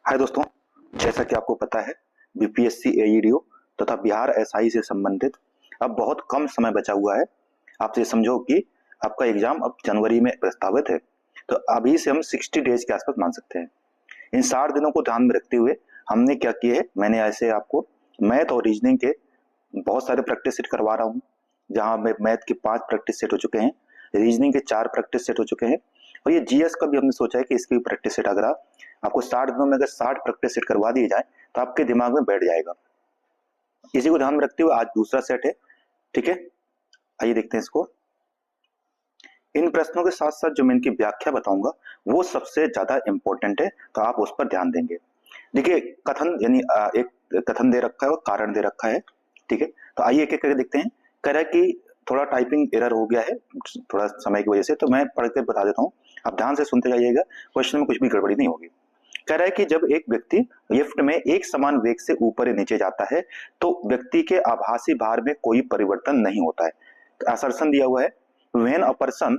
हाय दोस्तों, जैसा कि आपको पता है बीपीएससी एईडीओ तथा बिहार एसआई से संबंधित अब बहुत कम समय बचा हुआ है। आप ये समझो कि आपका एग्जाम अब जनवरी में प्रस्तावित है, तो अभी से हम 60 डेज के आसपास मान सकते हैं। इन 60 दिनों को ध्यान में रखते हुए हमने क्या किया है, मैंने ऐसे आपको मैथ और रीजनिंग के बहुत सारे प्रैक्टिस सेट करवा रहा हूँ, जहाँ में मैथ के 5 प्रैक्टिस सेट हो चुके हैं, रीजनिंग के 4 प्रैक्टिस सेट हो चुके हैं, और ये जीएस का भी हमने सोचा है कि इसकी भी प्रैक्टिस सेट अगर आपको 60 दिनों में अगर 60 प्रैक्टिस सेट करवा दिए जाए तो आपके दिमाग में बैठ जाएगा। इसी को ध्यान में रखते हुए आज दूसरा सेट है, ठीक है। आइए देखते हैं इसको। इन प्रश्नों के साथ साथ जो मैं इनकी व्याख्या बताऊंगा वो सबसे ज्यादा इंपॉर्टेंट है, तो आप उस पर ध्यान देंगे। देखिए, कथन यानी एक कथन दे रखा है और कारण दे रखा है, ठीक है। तो आइए एक एक करके देखते हैं। कह रहा है कि थोड़ा टाइपिंग एरर हो गया है थोड़ा समय की वजह से, तो मैं पढ़ के बता देता हूँ, आप ध्यान से सुनते जाइएगा, क्वेश्चन में कुछ भी गड़बड़ी नहीं होगी। कह रहा है कि जब एक व्यक्ति लिफ्ट में एक समान वेग से ऊपर या नीचे जाता है तो व्यक्ति के आभासी भार में कोई परिवर्तन नहीं होता है। असर्शन दिया हुआ है, when a person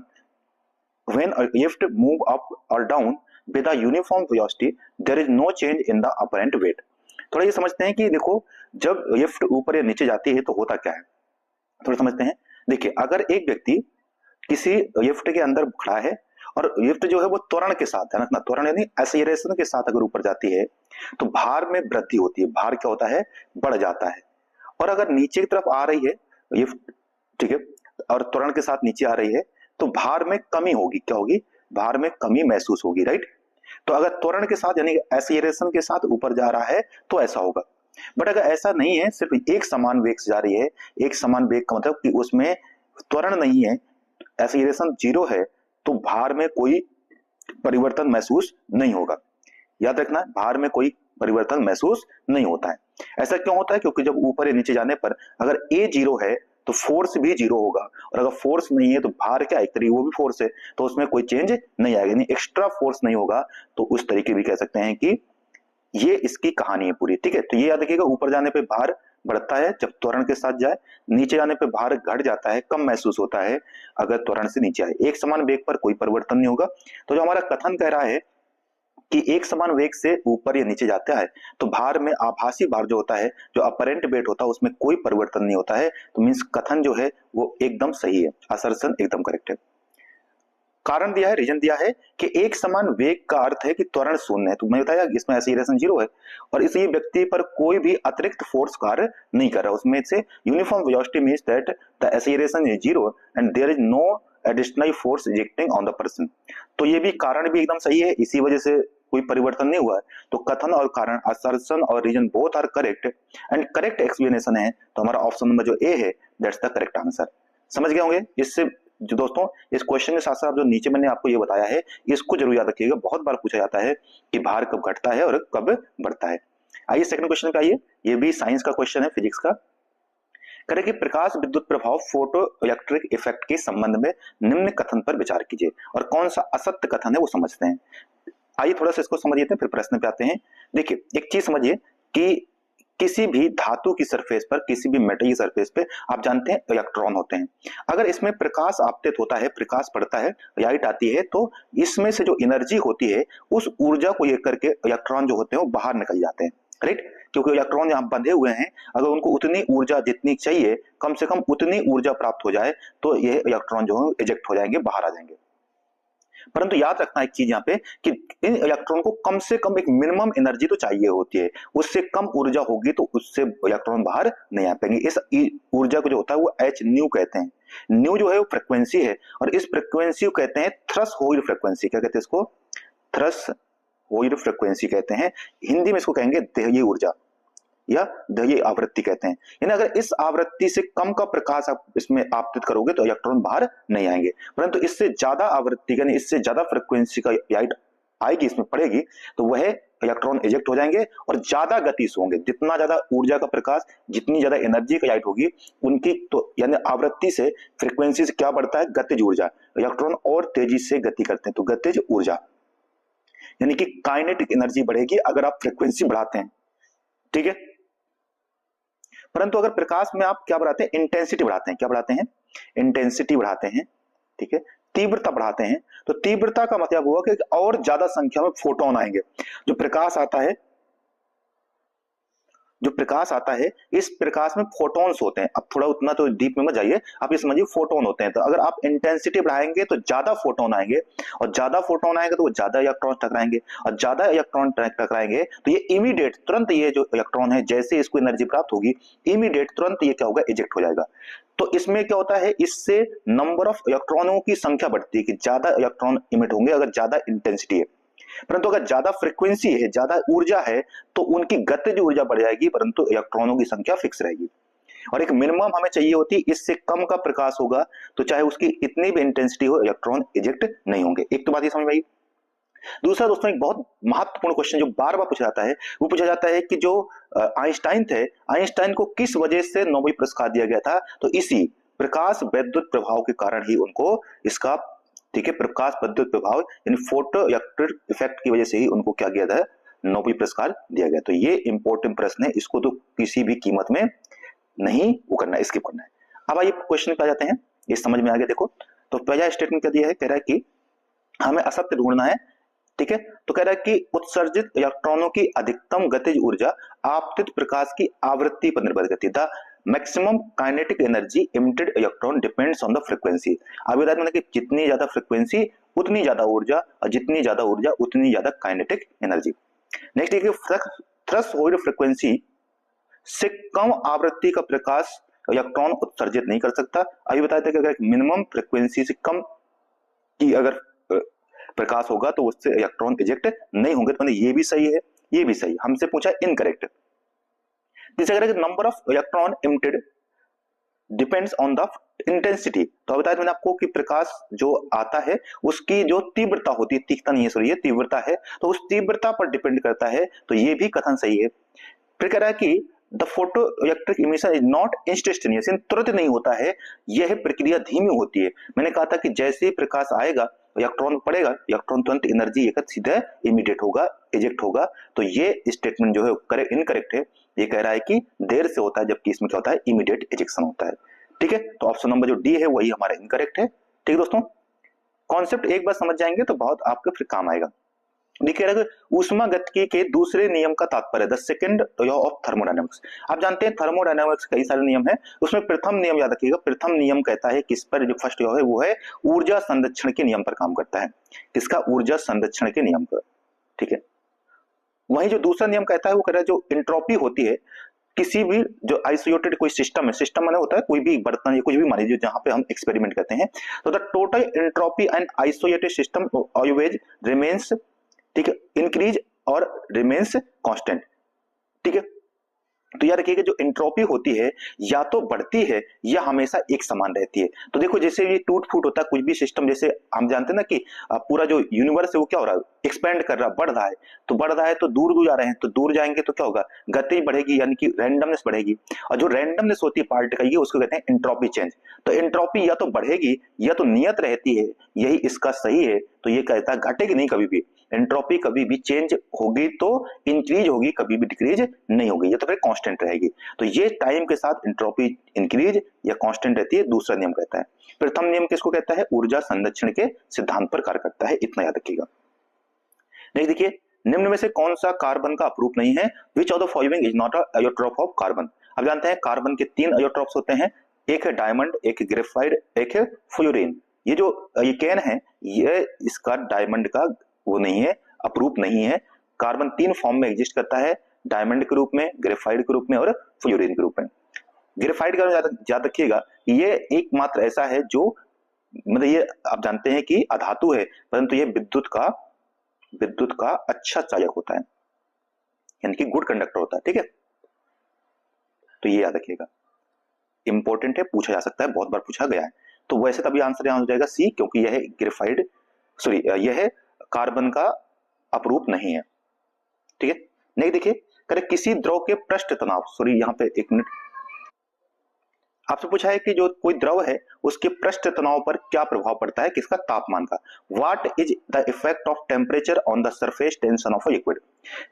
when a lift move up or down with a uniform velocity there is no change in the apparent weight। थोड़ा ये समझते हैं कि देखो, जब लिफ्ट ऊपर या नीचे जाती है तो होता क्या है, थोड़ा समझते हैं। देखिए, अगर एक व्यक्ति किसी लिफ्ट के अंदर खड़ा है और लिफ्ट जो है वो त्वरण के साथ, ध्यान रखना, त्वरण यानी एक्सीलरेशन के साथ अगर ऊपर जाती है तो भार में वृद्धि होती है, भार क्या होता है, बढ़ जाता है। और अगर नीचे की तरफ आ रही है लिफ्ट, ठीक है, और त्वरण के साथ नीचे आ रही है तो भार में कमी होगी, क्या होगी, भार में कमी महसूस होगी, राइट। तो अगर त्वरण के साथ यानी एक्सीलरेशन के साथ ऊपर जा रहा है तो ऐसा होगा। बट अगर ऐसा नहीं है, सिर्फ एक समान वेग से जा रही है, एक समान वेग का मतलब कि उसमें त्वरण नहीं है, एक्सीलरेशन 0 है, तो भार में कोई परिवर्तन महसूस नहीं होगा। याद रखना, भार में कोई परिवर्तन महसूस नहीं होता है। ऐसा क्यों होता है, क्योंकि जब ऊपर या नीचे जाने पर अगर ए 0 है तो फोर्स भी 0 होगा, और अगर फोर्स नहीं है तो भार क्या, एक तरीके वो भी फोर्स है, तो उसमें कोई चेंज नहीं आएगा, यानी एक्स्ट्रा फोर्स नहीं होगा। तो उस तरीके भी कह सकते हैं कि ये इसकी कहानी है पूरी, ठीक है। तो ये याद रखिएगा, ऊपर जाने पे भार बढ़ता है जब त्वरण के साथ जाए, नीचे जाने पे भार घट जाता है, कम महसूस होता है अगर त्वरण से नीचे आए, एक समान वेग पर कोई परिवर्तन नहीं होगा। तो जो हमारा कथन कह रहा है कि एक समान वेग से ऊपर या नीचे जाता है तो भार में आभासी भार जो होता है, जो अपरेंट वेट होता है, उसमें कोई परिवर्तन नहीं होता है। तो मींस कथन जो है वो एकदम सही है, असर्शन एकदम करेक्ट है। कारण दिया है, रीजन दिया है कि एक समान वेग का अर्थ है कि त्वरण शून्य है, तो मैंने बताया इसमें एक्सीलरेशन 0 है और इसलिए व्यक्ति पर कोई भी अतिरिक्त फोर्स कार्य नहीं कर रहा। उसमें से uniform velocity means that the acceleration is 0 and there is no additional force acting on the person. तो ये भी कारण भी एकदम सही है, इसी वजह से कोई परिवर्तन नहीं हुआ है। तो कथन और कारण, असर्शन और reason both are correct and correct explanation है, तो हमारा ऑप्शन नंबर जो ए है दैट्स द करेक्ट आंसर। समझ गए होंगे। इससे जो दोस्तों, इस क्वेश्चन के साथ साथ जो नीचे मैंने आपको ये बताया है इसको जरूर याद रखिएगा, बहुत बार पूछा जाता है कि भार कब घटता है और कब बढ़ता है। आइए सेकंड क्वेश्चन पे आइए, ये भी साइंस का क्वेश्चन है, फिजिक्स का। करें कि प्रकाश विद्युत प्रभाव फोटो इलेक्ट्रिक इफेक्ट के संबंध में निम्न कथन पर विचार कीजिए, और कौन सा असत्य कथन है वो समझते हैं। आइए थोड़ा सा इसको समझ लेते हैं, फिर प्रश्न पे आते हैं। देखिए, एक चीज समझिए कि किसी भी धातु की सरफेस पर, किसी भी मेटल की सरफेस पे आप जानते हैं इलेक्ट्रॉन होते हैं। अगर इसमें प्रकाश आपतित होता है, प्रकाश पड़ता है, लाइट आती है, तो इसमें से जो एनर्जी होती है उस ऊर्जा को लेकर के इलेक्ट्रॉन जो होते हैं वो बाहर निकल जाते हैं, राइट। क्योंकि इलेक्ट्रॉन यहाँ बंधे हुए हैं, अगर उनको उतनी ऊर्जा जितनी चाहिए, कम से कम उतनी ऊर्जा प्राप्त हो जाए तो ये इलेक्ट्रॉन जो है इजेक्ट हो जाएंगे, बाहर आ जाएंगे। परंतु याद रखना एक चीज यहाँ पे कि इन इलेक्ट्रॉन को कम से कम एक मिनिमम एनर्जी तो चाहिए होती है, उससे कम ऊर्जा होगी तो उससे इलेक्ट्रॉन बाहर नहीं आ पाएंगे। इस ऊर्जा को जो होता है वो एच न्यू कहते हैं। न्यू जो है वो फ्रिक्वेंसी है, और इस फ्रिक्वेंसी को कहते हैं थ्रेशोल्ड फ्रिक्वेंसी। क्या कहते हैं इसको, थ्रेशोल्ड फ्रिक्वेंसी कहते हैं। हिंदी में इसको कहेंगे देहली ऊर्जा या देहली आवृत्ति कहते हैं। यानी अगर इस आवृत्ति से कम का प्रकाश आप इसमें आपतित करोगे तो इलेक्ट्रॉन बाहर नहीं आएंगे, परंतु इससे ज्यादा आवृत्ति यानी इससे ज्यादा फ्रिक्वेंसी का लाइट आएगी, इसमें पड़ेगी, तो वह इलेक्ट्रॉन इजेक्ट हो जाएंगे और ज्यादा गति से होंगे। जितना ज्यादा ऊर्जा का प्रकाश, जितनी ज्यादा एनर्जी का लाइट होगी उनकी, तो यानी आवृत्ति से, फ्रिक्वेंसी से क्या बढ़ता है, गतिज ऊर्जा। इलेक्ट्रॉन और तेजी से गति करते हैं तो गतिज ऊर्जा यानी कि काइनेटिक एनर्जी बढ़ेगी अगर आप फ्रिक्वेंसी बढ़ाते हैं, ठीक है। परंतु अगर प्रकाश में आप क्या बढ़ाते हैं, इंटेंसिटी बढ़ाते हैं, क्या बढ़ाते हैं, इंटेंसिटी बढ़ाते हैं, ठीक है। तीव्रता बढ़ाते हैं तो तीव्रता का मतलब हुआ कि और ज्यादा संख्या में फोटोन आएंगे। जो प्रकाश आता है, जो प्रकाश आता है, इस प्रकाश में फोटॉन्स होते हैं। अब थोड़ा उतना तो डीप में मत जाइए, आप ये समझिए फोटोन होते हैं। तो अगर आप इंटेंसिटी बढ़ाएंगे तो ज्यादा फोटोन आएंगे, और ज्यादा फोटोन आएंगे तो वो ज्यादा इलेक्ट्रॉन टकराएंगे, और ज्यादा इलेक्ट्रॉन टकराएंगे तो ये इमीडिएट तुरंत ये जो इलेक्ट्रॉन है जैसे इसको एनर्जी प्राप्त होगी इमीडिएट तुरंत ये क्या होगा, इजेक्ट हो जाएगा। तो इसमें क्या होता है, इससे नंबर ऑफ इलेक्ट्रॉनों की संख्या बढ़ती है कि ज्यादा इलेक्ट्रॉन इमिट होंगे अगर ज्यादा इंटेंसिटी है। परंतु अगर ज्यादा फ्रीक्वेंसी है, ज्यादा ऊर्जा है, तो उनकी गतिज ऊर्जा बढ़ जाएगी परंतु इलेक्ट्रॉनों की संख्या फिक्स रहेगी। और एक मिनिमम हमें चाहिए होती है, इससे कम का प्रकाश होगा तो चाहे उसकी इतनी भी इंटेंसिटी हो इलेक्ट्रॉन इजेक्ट नहीं होंगे। एक तो बात ये समझ में आई। दूसरा दोस्तों, एक बहुत महत्वपूर्ण क्वेश्चन जो बार बार पूछा जाता है, वो पूछा जाता है कि जो आइंस्टाइन थे, आइंस्टाइन को किस वजह से नोबेल पुरस्कार दिया गया था? तो इसी प्रकाश वैद्युत प्रभाव के कारण ही उनको इसका, ठीक है, प्रकाश वैद्युत प्रभाव यानी फोटो इलेक्ट्रिक इफेक्ट की वजह से ही उनको क्या किया था, नोबेल पुरस्कार दिया गया। तो ये इंपॉर्टेंट प्रश्न है, इसको तो किसी भी कीमत में नहीं वो करना है, स्किप करना है। अब आइए क्वेश्चन पे आ जाते हैं, ये समझ में आ गया। देखो तो पहला स्टेटमेंट क्या दिया है, कह रहा है कि हमें असत्य ढूंढना है, ठीक है। तो कह रहा है कि उत्सर्जित इलेक्ट्रॉनों की अधिकतम गतिज ऊर्जा आपतित प्रकाश की आवृत्ति पर निर्भर करती है। Maximum kinetic energy emitted electron depends on the frequency. अभी बताया मैंने कि जितनी ज्यादा फ्रीक्वेंसी उतनी ज्यादा ऊर्जा, और जितनी ज्यादा ऊर्जा उतनी ज्यादा काइनेटिक एनर्जी। नेक्स्ट है कि थ्रेशोल्ड फ्रीक्वेंसी से कम आवृत्ति का प्रकाश इलेक्ट्रॉन उत्सर्जित नहीं कर सकता। अभी बताया था कि अगर मिनिमम फ्रीक्वेंसी से कम की अगर प्रकाश होगा तो उससे इलेक्ट्रॉन इजेक्ट नहीं होंगे। तो ये भी सही है, ये भी सही। हमसे पूछा इनकरेक्ट। तीसरा कह रहा है number of electron emitted depends on the intensity. तो बताया मैंने आपको कि प्रकाश जो आता है उसकी जो तीव्रता होती है, तीव्रता नहीं है सॉरी, ये तीव्रता है, तो उस तीव्रता पर डिपेंड करता है। तो ये भी कथन सही है। फिर कह रहा है कि the photo electric emission is not instantaneous, तुरंत नहीं होता है, यह प्रक्रिया धीमी होती है। मैंने कहा था कि जैसे ही प्रकाश आएगा इलेक्ट्रॉन पड़ेगा, इलेक्ट्रॉन तुरंत एनर्जी एक सीधे इमीडिएट होगा, इजेक्ट होगा। तो ये स्टेटमेंट जो है इनकरेक्ट है। ये कह रहा है कि देर से होता है, जबकि इसमें क्या होता है, इमीडिएट इजेक्शन होता है। ठीक है, तो ऑप्शन नंबर जो डी है वही हमारा इनकरेक्ट है। ठीक है दोस्तों, कॉन्सेप्ट एक बार समझ जाएंगे तो बहुत आपके फिर काम आएगा। देखिए ऊष्मागतिकी के दूसरे नियम का तात्पर्य the second law of thermodynamics. आप जानते हैं थर्मोडायनामिक्स कई सारे नियम है, उसमें प्रथम नियम याद रखिएगा। प्रथम नियम कहता है किस पर, जो फर्स्ट लॉ है वो है ऊर्जा संरक्षण के नियम पर काम करता है। किसका? ऊर्जा संरक्षण के नियम पर। ठीक है, वही जो दूसरा नियम कहता है वो कह रहा है जो एंट्रोपी होती है किसी भी जो आइसोलेटेड कोई सिस्टम है, सिस्टम माने होता है कोई भी बर्तन या कुछ भी, मान लीजिए जहां पे हम एक्सपेरिमेंट करते हैं, तो the total entropy and isolated system always remains, ठीक है, इंक्रीज और रिमेन्स कांस्टेंट। ठीक है, तो याद रखिएगा जो एंट्रोपी होती है या तो बढ़ती है या हमेशा एक समान रहती है। तो देखो जैसे ये टूट फूट होता है कुछ भी सिस्टम, जैसे हम जानते हैं ना कि पूरा जो यूनिवर्स है वो क्या हो रहा है, एक्सपेंड कर रहा है, बढ़ रहा है। तो बढ़ रहा है तो दूर दूर जा रहे हैं, तो दूर जाएंगे तो क्या होगा, गति बढ़ेगी, यानी कि रैंडमनेस बढ़ेगी। और जो रैंडमनेस होती है पार्टिकल की उसको कहते हैं एंट्रोपी चेंज। तो एंट्रोपी या तो बढ़ेगी या तो नियत रहती है, यही इसका सही है। तो ये कहता है घटेगी नहीं कभी भी, एंट्रोपी कभी भी चेंज होगी तो इंक्रीज होगी, कभी भी डिक्रीज नहीं होगी, ये तो फिर कांस्टेंट रहेगी। तो ये टाइम के साथ एंट्रोपी इंक्रीज या कांस्टेंट रहती है, दूसरा नियम कहता है। प्रथम नियम किसको कहता है? ऊर्जा संरक्षण के सिद्धांत पर कार्य करता है, इतना याद रखिएगा। नेक्स्ट देखिए, निम्न में से कौन सा कार्बन का अपरूप नहीं है? Which of the following is not a allotrope of carbon. अब जानते हैं कार्बन के 3 आयोट्रोप्स होते हैं, एक है डायमंड, एक है ग्रेफाइट, एक है फ्लोरीन। ये जो ये कैन है ये इसका डायमंड का वो नहीं है, अपरूप नहीं है। कार्बन 3 फॉर्म में एग्जिस्ट करता है, डायमंड के रूप में, ग्रेफाइट के रूप में और फ्लोरीन के रूप में। ग्रेफाइट का याद रखिएगा, ये एकमात्र ऐसा है जो मतलब ये आप जानते हैं कि अधातु है, परंतु ये विद्युत का अच्छा चालक होता है, यानी कि गुड कंडक्टर होता है। ठीक है, तो ये याद रखिएगा, इंपॉर्टेंट है, पूछा जा सकता है, बहुत बार पूछा गया है। तो वैसे तभी आंसर यहां हो जाएगा सी, क्योंकि यह ग्रेफाइट सॉरी यह कार्बन का अपरूप नहीं है। ठीक है, नहीं देखिए, करे किसी द्रव के पृष्ठ तनाव, सॉरी यहाँ पे एक मिनट, आपसे पूछा है कि जो कोई द्रव है उसके पृष्ठ तनाव पर क्या प्रभाव पड़ता है, किसका? तापमान का। What is the effect of temperature on the surface tension of a liquid.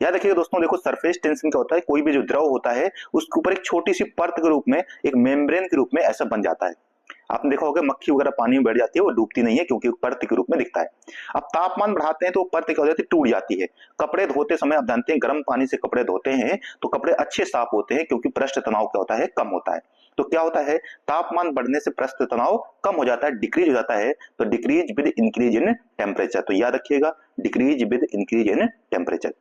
याद रखिएगा दोस्तों, देखो सरफेस टेंशन क्या होता है, कोई भी जो द्रव होता है उसके ऊपर एक छोटी सी परत के रूप में, एक मेम्ब्रेन के रूप में ऐसा बन जाता है। आपने देखा होगा मक्खी वगैरह पानी में बैठ जाती है, वो डूबती नहीं है क्योंकि परत के रूप में दिखता है। अब तापमान बढ़ाते हैं तो परत क्या हो जाती है, टूट जाती है। कपड़े धोते समय आप जानते हैं गर्म पानी से कपड़े धोते हैं तो कपड़े अच्छे साफ होते हैं क्योंकि पृष्ठ तनाव क्या होता है, कम होता है। तो क्या होता है, तापमान बढ़ने से पृष्ठ तनाव कम हो जाता है, डिक्रीज हो जाता है। तो decrease with increase in temperature, तो याद रखिएगा decrease with increase in temperature.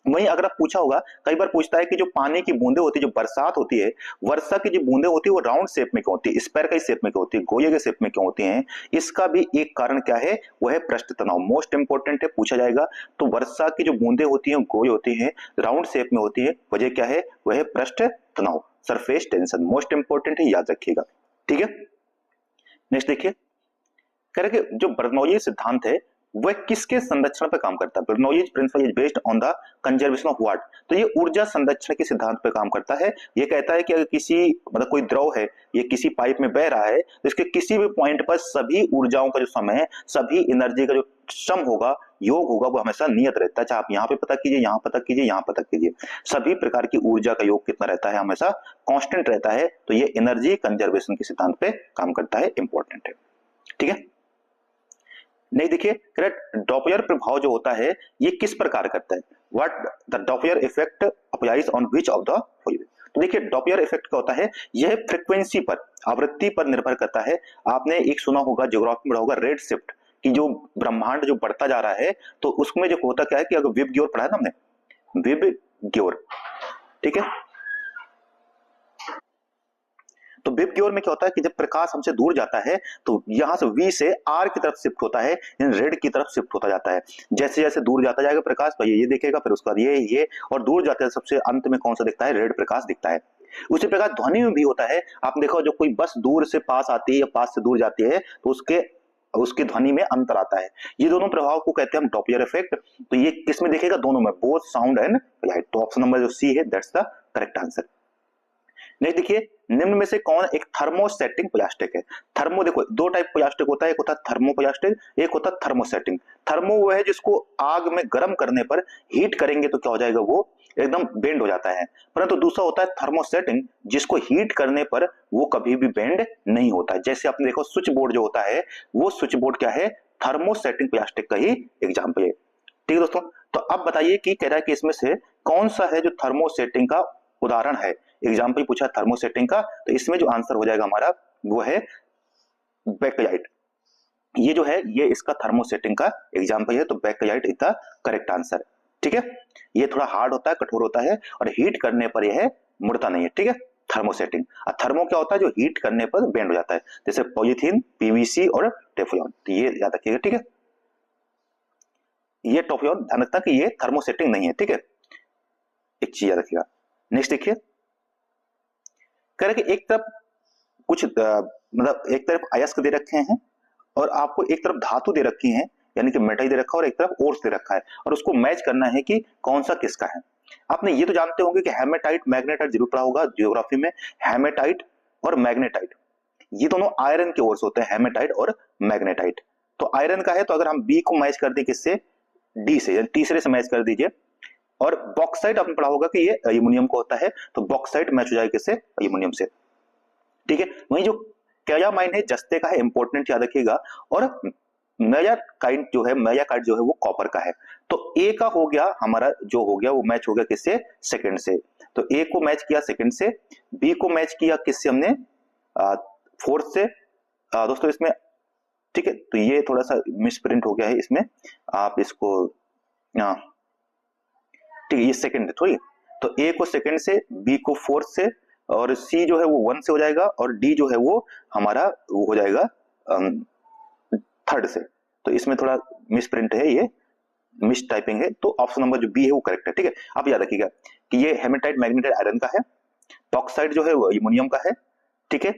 वहीं अगर आप पूछा होगा, कई बार पूछता है कि जो पानी की बूंदे होती है, जो बरसात होती है, वर्षा की जो बूंदे होती है वो राउंड शेप में क्यों होती है, स्क्वायर के शेप में क्यों होती है, गोले के शेप में क्यों होती हैं? इसका भी एक कारण क्या है, वो है पृष्ठ तनाव। मोस्ट इंपोर्टेंट है, पूछा जाएगा। तो वर्षा की जो बूंदे होती हैं गोले होती हैं, राउंड शेप में होती है, वजह क्या है, वह है पृष्ठ तनाव, सरफेस टेंशन। मोस्ट इंपोर्टेंट है, याद रखिएगा। ठीक है, नेक्स्ट देखिए, कह रहे कि जो बर्नौली सिद्धांत है वह किसके संरक्षण पर काम करता है? Bernoulli principle is based on the conservation of what? तो ये ऊर्जा संरक्षण के सिद्धांत पर काम करता है। ये कहता है कि अगर किसी मतलब कोई द्रव है, ये किसी पाइप में बह रहा है, तो इसके किसी भी पॉइंट पर सभी ऊर्जाओं का जो समय है, सभी एनर्जी का जो सम होगा, योग होगा, वो हमेशा नियत रहता है। चाहे आप यहाँ पे पता कीजिए, यहाँ पता कीजिए, यहाँ पता कीजिए, सभी प्रकार की ऊर्जा का योग कितना रहता है, हमेशा कांस्टेंट रहता है। तो ये एनर्जी कंजर्वेशन के सिद्धांत पे काम करता है, इंपॉर्टेंट है। ठीक है, नहीं देखिए, डॉपलर प्रभाव जो होता है ये किस पर कार्य करता है? What the Doppler effect applies on which of the following? तो देखिए डॉपलर इफेक्ट क्या होता है, यह फ्रीक्वेंसी पर, आवृत्ति पर निर्भर करता है। आपने एक सुना होगा, ज्योग्राफी में पढ़ा होगा, रेड शिफ्ट, कि जो ब्रह्मांड जो बढ़ता जा रहा है तो उसमें जो होता क्या है कि अगर विब ग्योर पढ़ा है ना हमने, विब ग्योर, ठीक है। तो विब की ओर में क्या होता है कि जब प्रकाश हमसे दूर जाता है तो यहां से वी से आर की तरफ शिफ्ट होता है, रेड की तरफ शिफ्ट होता जाता है। जैसे जैसे दूर जाता जाएगा प्रकाश, तो ये देखेगा, फिर उसके बाद ये, और दूर जाते हैं सबसे अंत में कौन सा दिखता है, रेड प्रकाश दिखता है। उसी प्रकार ध्वनि में भी होता है। आप देखो जो कोई बस दूर से पास आती है या पास से दूर जाती है तो उसके ध्वनि में अंतर आता है। ये दोनों प्रभाव को कहते हैं हम डॉपलर इफेक्ट। तो ये किस में दिखेगा, दोनों में, बोथ साउंड एंड लाइट। तो ऑप्शन नंबर जो सी है, that's the correct answer. Next देखिए, निम्न में से कौन एक थर्मोसेटिंग प्लास्टिक है? थर्मो, देखो दो टाइप प्लास्टिक होता है, एक होता है थर्मोप्लास्टिक, एक होता है थर्मोसेटिंग। थर्मो वो है जिसको आग में गर्म करने पर हीट करेंगे तो क्या हो जाएगा, वो एकदम बेंड हो जाता है। परंतु दूसरा होता है थर्मोसेटिंग, जिसको हीट करने पर वो कभी भी बेंड नहीं होता है। जैसे आपने देखो स्विच बोर्ड जो होता है, वो स्विच बोर्ड क्या है, थर्मोसेटिंग प्लास्टिक का ही एग्जाम्पल है। ठीक है दोस्तों, तो अब बताइए कि कह रहा है कि इसमें से कौन सा है जो थर्मोसेटिंग का उदाहरण है। एग्जाम्पल पूछा थर्मोसेटिंग का, तो इसमें जो आंसर हो जाएगा हमारा वो है बेकलाइट। ये जो है ये इसका थर्मोसेटिंग का एग्जाम्पल है, तो Bakelite is the correct answer. ठीक है, ये थोड़ा हार्ड होता है, कठोर होता है, और हीट करने पर यह मुड़ता नहीं है। ठीक है, थर्मोसेटिंग। और थर्मो क्या होता है, जो हीट करने पर बेंड हो जाता है, जैसे पॉलीथीन, पीवीसी और टेफ्लॉन। तो ये याद रखिएगा। ठीक है, ये टेफ्लॉन ध्यान रखना कि ये थर्मोसेटिंग नहीं है। ठीक है, एक चीज याद रखिएगा। नेक्स्ट देखिए, कह रहे कि एक तरफ कुछ मतलब एक तरफ अयस्क दे रखे हैं और आपको एक तरफ धातु दे रखी है, यानी कि मेटल दे रखा है, और एक तरफ ओर्स दे रखा है, और उसको मैच करना है कि कौन सा किसका है। आपने ये तो जानते होंगे कि हेमेटाइट मैग्नेटाइट जरूर पढ़ा होगा ज्योग्राफी में। हेमेटाइट और मैग्नेटाइट ये दोनों आयरन के ओर्स होते हैं, हेमेटाइट और मैग्नेटाइट। तो आयरन का है, तो अगर हम बी को मैच कर दें किससे, डी से, यानी तीसरे से मैच कर दीजिए। और बॉक्साइट आपने पढ़ा होगा कि ये एल्यूमिनियम को होता है, तो बॉक्साइट मैच हो जाएगा किससे, एल्यूमिनियम से। ठीक है, वही जो कैलामाइन है जस्ते का है, इंपॉर्टेंट याद रखिएगा। और मेयाकाइट जो है, मेयाकाइट जो है वो कॉपर का है। तो ए का हो गया हमारा, जो हो गया वो मैच हो गया किससे, सेकंड से। तो ए को मैच किया सेकंड से, बी को मैच किया किससे हमने, फोर्थ से। दोस्तों इसमें, ठीक है, तो ये थोड़ा सा मिसप्रिंट हो गया है इसमें, आप इसको, ठीक है, ये सेकंड है थोड़ी। तो ए को सेकंड से, बी को फोर्थ से, और सी जो है वो 1 से हो जाएगा, और डी जो है वो हमारा वो हो जाएगा थर्ड से। तो इसमें थोड़ा मिसप्रिंट है, ये मिस टाइपिंग है। तो ऑप्शन नंबर जो बी है वो करेक्ट है। ठीक है, आप याद रखिएगा कि ये हेमेटाइट मैग्नेटाइट आयरन का है, बॉक्साइट जो है वो एल्यूमिनियम का है। ठीक है,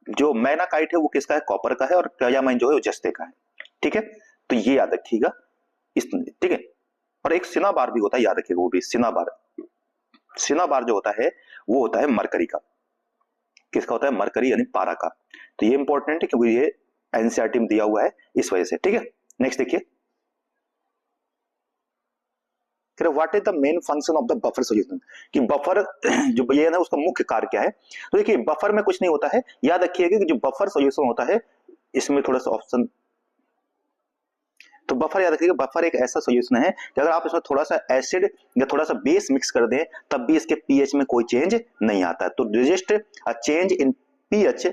जो मैनाकाइट है वो किसका है, कॉपर का है, और कैलामाइन जो है वो जस्ते का है। ठीक है, तो ये याद रखिएगा इस, ठीक है। और एक सिनाबार भी होता है, याद रखिएगा वो भी, सिनाबार। सिनाबार जो होता है वो होता है मरकरी का। किसका होता है, मरकरी यानी पारा का। तो ये इंपॉर्टेंट है क्योंकि ये एनसीईआरटी में दिया हुआ है, इस वजह से। ठीक है, नेक्स्ट देखिए, what is the main function of the buffer solution, कि बफर जो ये है ना उसका मुख्य कार्य क्या है। तो देखिए बफर में कुछ नहीं होता है, याद रखिएगा कि जो बफर सॉल्यूशन होता है इसमें थोड़ा सा ऑप्शन, तो बफर याद रखिएगा, बफर एक ऐसा सॉल्यूशन है कि अगर आप इसमें थोड़ा सा एसिड या थोड़ा सा बेस मिक्स कर दें तब भी इसके पीएच में कोई चेंज नहीं आता है। तो resist a change in pH,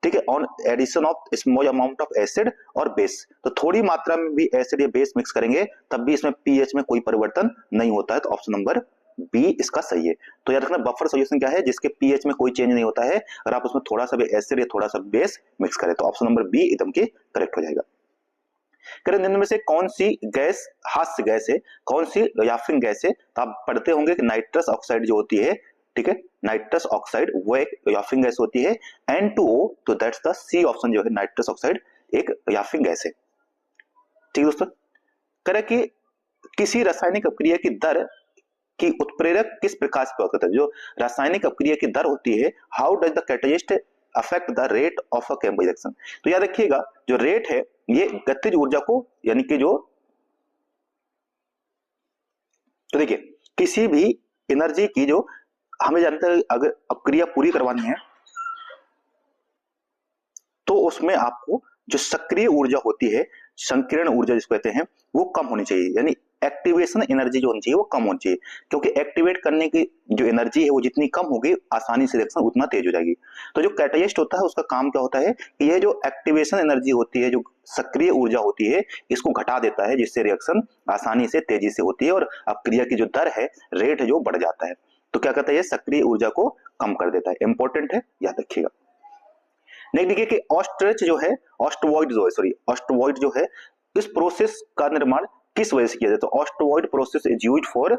ठीक है, on addition of small amount of acid और बेस। तो थोड़ी मात्रा में भी एसिड या बेस मिक्स करेंगे तब भी इसमें पीएच में कोई परिवर्तन नहीं होता है। तो ऑप्शन नंबर बी इसका सही है। तो याद रखना बफर सॉल्यूशन क्या है, जिसके पीएच में कोई चेंज नहीं होता है, अगर आप उसमें थोड़ा सा भी एसिड या थोड़ा सा बेस मिक्स करें। तो ऑप्शन नंबर बी एकदम की करेक्ट हो जाएगा। निम्न में से कौन सी गैस हास्य गैस है, कौन सी याफिंग गैस है। तो आप पढ़ते होंगे कि नाइट्रस ऑक्साइड जो होती है, ठीक है, नाइट्रस ऑक्साइड वो एक याफिंग गैस होती है। N2O, तो दैट्स द सी ऑप्शन जो है, नाइट्रस ऑक्साइड एक याफिंग गैस है। ठीक है दोस्तों, करें कि किसी रासायनिक अपक्रिया की दर की उत्प्रेरक किस प्रकार से प्रभावित करता है। जो रासायनिक अपक्रिया की दर होती है, how does the catalyst affect the rate of a chemical reaction. तो याद रखिएगा जो रेट है ये गतिज ऊर्जा को, यानी कि जो, तो देखिए किसी भी एनर्जी की जो हमें जानते हैं अगर अपक्रिया पूरी करवानी है तो उसमें आपको जो सक्रिय ऊर्जा होती है, संकीर्ण ऊर्जा जिसको कहते हैं, वो कम होनी चाहिए, यानी एक्टिवेशन एनर्जी जो होनी चाहिए वो कम होनी चाहिए, क्योंकि एक्टिवेट करने की जो एनर्जी है वो जितनी कम होगी आसानी से रिएक्शन उतना तेज हो जाएगी। तो जो कैटालिस्ट होता है उसका काम क्या होता है कि ये जो एक्टिवेशन एनर्जी होती है, जो सक्रिय ऊर्जा होती है, इसको घटा देता है, जिससे रिएक्शन आसानी से तेजी से होती है और अपक्रिया की जो दर है, रेट जो बढ़ जाता है। तो क्या कहता है, ये सक्रिय ऊर्जा को कम कर देता है। इंपॉर्टेंट है, याद रखिएगा। नेक्स्ट देखिए कि ऑस्ट्रिच जो है, ऑस्टवॉइड जो है, सॉरी ऑस्टवॉइड जो है, इस प्रोसेस का निर्माण किस वजह से किया जाता है। ऑस्टवॉइड प्रोसेस इज यूज्ड फॉर,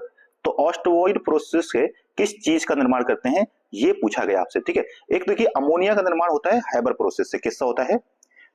तो ऑस्टवॉइड प्रोसेस से किस चीज का निर्माण करते हैं ये पूछा गया आपसे। ठीक है, एक देखिए अमोनिया का निर्माण होता है हैबर प्रोसेस से। किससे होता है,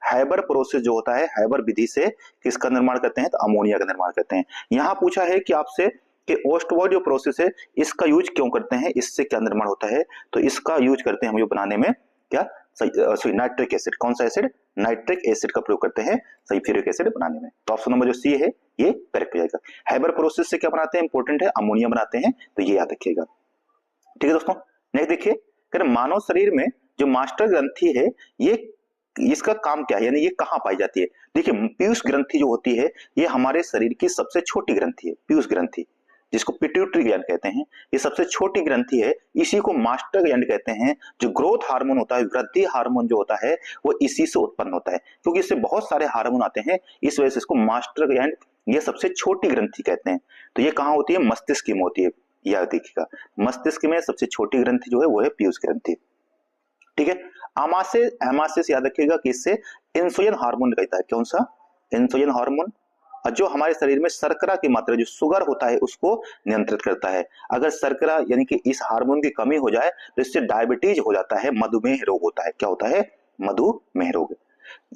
हैबर प्रोसेस जो होता है, हैबर विधि से किसका निर्माण करते हैं, तो अमोनिया का निर्माण करते हैं। यहां पूछा है कि आपसे कि ऑस्टवॉइड जो प्रोसेस है इसका यूज क्यों करते हैं, इससे क्या निर्माण होता है। तो इसका यूज करते हैं हम जो बनाने में क्या, नाइट्रिक एसिड। कौन सा एसिड, नाइट्रिक एसिड का प्रयोग करते हैं सल्फ्यूरिक एसिड बनाने में। तो ऑप्शन नंबर जो सी है ये करेक्ट हो जाएगा। हैबर प्रोसेस से क्या बनाते हैं, इंपॉर्टेंट है, अमोनिया बनाते हैं, तो ये याद रखिएगा। ठीक है दोस्तों, नेक्स्ट देखिए मानव शरीर में जो मास्टर ग्रंथि है ये, इसका काम क्या है, यानी ये कहां पाई जाती है। देखिए पीयूष ग्रंथि जो होती है ये हमारे शरीर की सबसे छोटी ग्रंथि है, पीयूष ग्रंथि, जिसको पिट्यूटरी ग्लैंड कहते हैं, ये सबसे छोटी ग्रंथि है। इसी को मास्टर ग्लैंड कहते हैं। जो ग्रोथ हार्मोन होता है, वृद्धि हार्मोन जो होता है, वो इसी से उत्पन्न होता है, क्योंकि इससे बहुत सारे हार्मोन आते हैं, इस वजह से इसको मास्टर ग्लैंड, ये सबसे छोटी ग्रंथि कहते हैं। तो ये कहां होती है, मस्तिष्क में होती है। याद देखिएगा, मस्तिष्क में सबसे छोटी ग्रंथि जो है वो है पीयूष ग्रंथि। ठीक है, आमाशय, हेमाशय याद रखिएगा कि इससे इंसुलिन हार्मोन कहता है। कौन सा, इंसुलिन हार्मोन, जो हमारे शरीर में शर्करा की मात्रा, जो शुगर होता है, उसको नियंत्रित करता है। अगर शर्करा यानी कि इस हार्मोन की कमी हो जाए तो इससे डायबिटीज हो जाता है, मधुमेह रोग होता है। क्या होता है, मधुमेह रोग।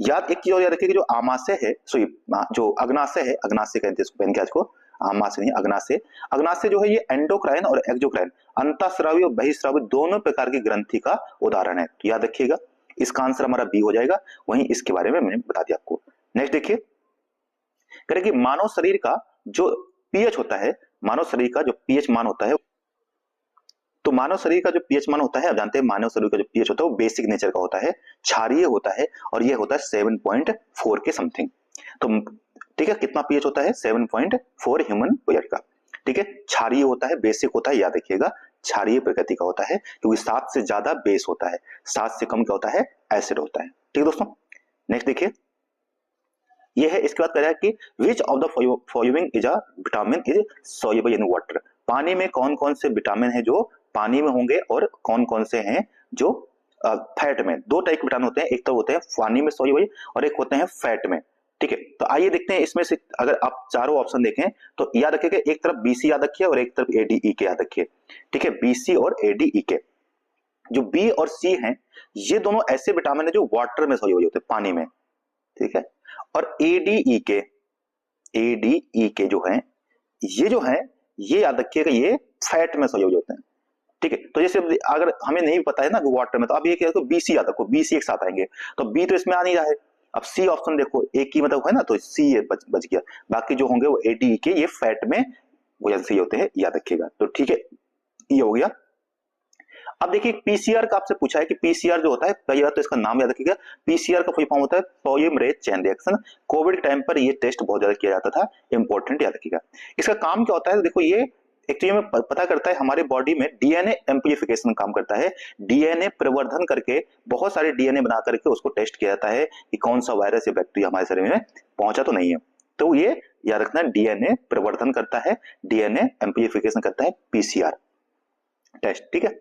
याद एक चीज और याद रखिए कि जो आमाशय है, सॉरी जो अग्नाशय है, अग्नाशय कहते हैं इसको, पेनक्रियाज को, आमाशय नहीं अग्नाशय। अग्नाशय जो है ये एंडोक्राइन और एक्सोक्राइन, अंतःस्रावी और बहिस्रावी दोनों प्रकार की ग्रंथि का उदाहरण है। तो याद रखिएगा, इसका आंसर हमारा बी हो जाएगा। वहीं इसके बारे में मैंने बता दिया आपको। नेक्स्ट देखिए कि मानव शरीर का जो पीएच होता है, मानव शरीर का जो पीएच मान होता है, तो मानव शरीर का जो पीएच मान होता है, आप जानते हैं मानव शरीर का जो पीएच होता है वो बेसिक नेचर का होता है, क्षारीय होता है, और ये होता है 7.4 के समथिंग। तो ठीक है, कितना पीएच होता है, 7.4 ह्यूमन पीएच का। ठीक है, क्षारीय होता है, बेसिक होता है, याद रखिएगा क्षारीय प्रकृति का होता है, क्योंकि 7 से ज्यादा बेस होता है, 7 से कम क्या होता है, एसिड होता है। ठीक है दोस्तों, नेक्स्ट देखिए ये है, इसके बाद कह रहा है कि विच of the following is a vitamin is soluble in water. पानी में कौन कौन से विटामिन है जो पानी में होंगे और कौन कौन से हैं जो फैट में। दो टाइप के विटामिन होते हैं, एक तो होते हैं पानी में सोल्युबल और एक होते हैं फैट में। ठीक है, तो आइए देखते हैं इसमें से अगर आप चारों ऑप्शन देखें तो याद रखिएगा, एक तरफ बीसी याद रखिए और एक तरफ एडीई के याद रखिए। ठीक है, बीसी और एडीई के, जो बी और सी हैं ये दोनों ऐसे विटामिन है जो वाटर में सोल्युबल होते हैं, पानी में। ठीक है, और एडीई के जो है ये याद रखिएगा ये फैट में सोल्युबल होते हैं। ठीक है, तो जैसे अगर हमें नहीं पता है ना कि वाटर में, तो अब ये क्या, बीसी याद रखो, बीसी एक साथ आएंगे, तो बी तो इसमें आ नहीं रहा है। अब सी ऑप्शन देखो, एक ही मतलब है ना, तो सी बच गया, बाकी जो होंगे वो एडी के, ये फैट में वो आंसर ये होते हैं, याद रखिएगा। तो ठीक है, ये हो गया। अब देखिए पीसीआर का आपसे पूछा है कि पीसीआर जो होता है, पहली बात तो इसका नाम याद रखिएगा, पीसीआर का फुल फॉर्म होता है पॉलीमरेज चेन रिएक्शन। कोविड के टाइम पर ये टेस्ट बहुत ज्यादा किया जाता था, इंपॉर्टेंट याद रखिएगा। इसका काम क्या होता है, देखो ये एक्चुअली में पता करता है हमारे बॉडी में डीएनए एम्प्लीफिकेशन काम करता है, डीएनए प्रवर्धन करके बहुत सारे डीएनए बना करके उसको टेस्ट किया जाता है कि कौन सा वायरस या बैक्टीरिया हमारे शरीर में पहुंचा तो नहीं है। तो ये याद रखना, डीएनए प्रवर्धन करता है, डीएनए एम्प्लीफिकेशन करता है पीसीआर टेस्ट, ठीक है।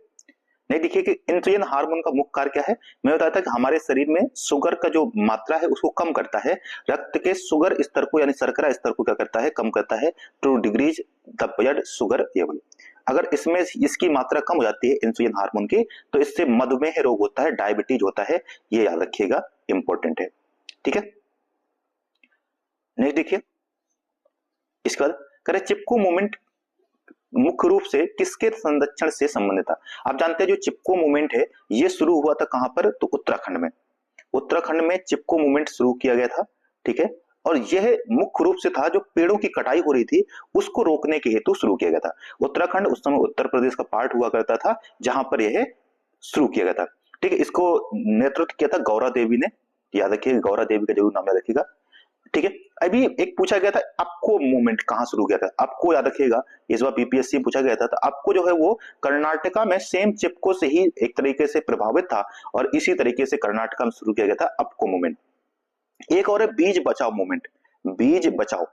नहीं, देखिए कि इंसुलिन हार्मोन का मुख्य कार्य क्या है, मैं बताया था कि हमारे शरीर में शुगर का जो मात्रा है उसको कम करता है, रक्त के शुगर स्तर को यानी शर्करा स्तर को क्या करता है, कम करता है, to decrease the blood sugar level. अगर इसमें इसकी मात्रा कम हो जाती है इंसुलिन हार्मोन की, तो इससे मधुमेह रोग होता है, डायबिटीज होता है, ये याद रखिएगा, इंपॉर्टेंट है, ठीक है। नेक्स्ट देखिए, इसके बाद करें चिपको मूवमेंट मुख्य रूप से किसके संरक्षण से संबंधित था। आप जानते हैं जो चिपको मूवमेंट है ये शुरू हुआ था कहां पर, तो उत्तराखंड में। उत्तराखंड में चिपको मूवमेंट शुरू किया गया था, ठीक है। और यह मुख्य रूप से था जो पेड़ों की कटाई हो रही थी उसको रोकने के हेतु शुरू किया गया था। उत्तराखंड उस समय उत्तर प्रदेश का पार्ट हुआ करता था जहां पर यह शुरू किया गया था, ठीक है। इसको नेतृत्व किया था गौरा देवी ने, याद रखिएगा, गौरा देवी का जरूर नाम याद रखिएगा, ठीक है। अभी एक पूछा गया था आपको मूवमेंट कहां शुरू किया था, आपको याद रखिएगा, इस बार बीपीएससी पूछा गया था, तो आपको जो है वो कर्नाटका में सेम चिपको से ही एक तरीके से प्रभावित था और इसी तरीके से कर्नाटका में शुरू किया गया था आपको मूवमेंट। एक और है बीज बचाओ मूवमेंट, बीज बचाओ,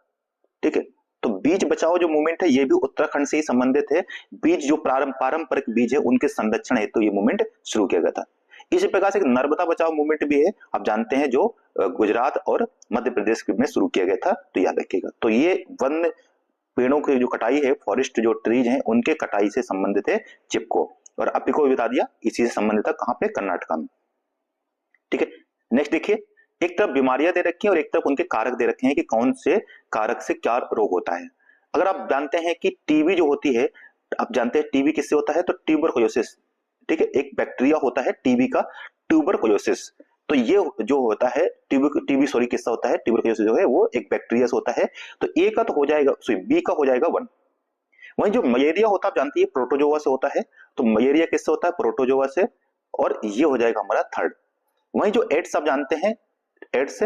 ठीक है। तो बीज बचाओ जो मूवमेंट है ये भी उत्तराखंड से ही संबंधित है। बीज जो पारंपरिक बीज है उनके संरक्षण हेतु ये मूवमेंट शुरू किया गया था। इसी प्रकार से नर्मदा बचाओ मूवमेंट भी है, आप जानते हैं, जो गुजरात और मध्य प्रदेश में शुरू किया गया था, तो याद रखिएगा। तो ये वन पेड़ों की जो कटाई है, फॉरेस्ट जो ट्रीज हैं उनके कटाई से संबंधित है चिपको, और आपको को बता दिया इसी से संबंधित था, कहां पे, कर्नाटका में, ठीक है। नेक्स्ट देखिए, एक तरफ बीमारियां दे रखी हैं और एक तरफ उनके कारक दे रखे हैं कि कौन से कारक से क्या रोग होता है। अगर आप जानते हैं कि टीबी जो होती है, आप जानते हैं टीबी किससे होता है, तो ट्यूबरकुलोसिस, ठीक है, एक बैक्टीरिया होता है टीबी का, ट्यूबरकुलोसिस। तो ये जो होता है टीबी सॉरी किससे होता है, ट्यूबरकुलोसिस जो है वो एक बैक्टीरिया से होता है। तो ए का तो हो जाएगा, सॉरी बी का हो जाएगा 1। वहीं जो मलेरिया होता है आप जानती है प्रोटोजोआ से होता है, तो मलेरिया किससे होता है, प्रोटोजोआ से, और ये हो जाएगा हमारा 3rd। वहीं जो एड्स आप जानते हैं, ads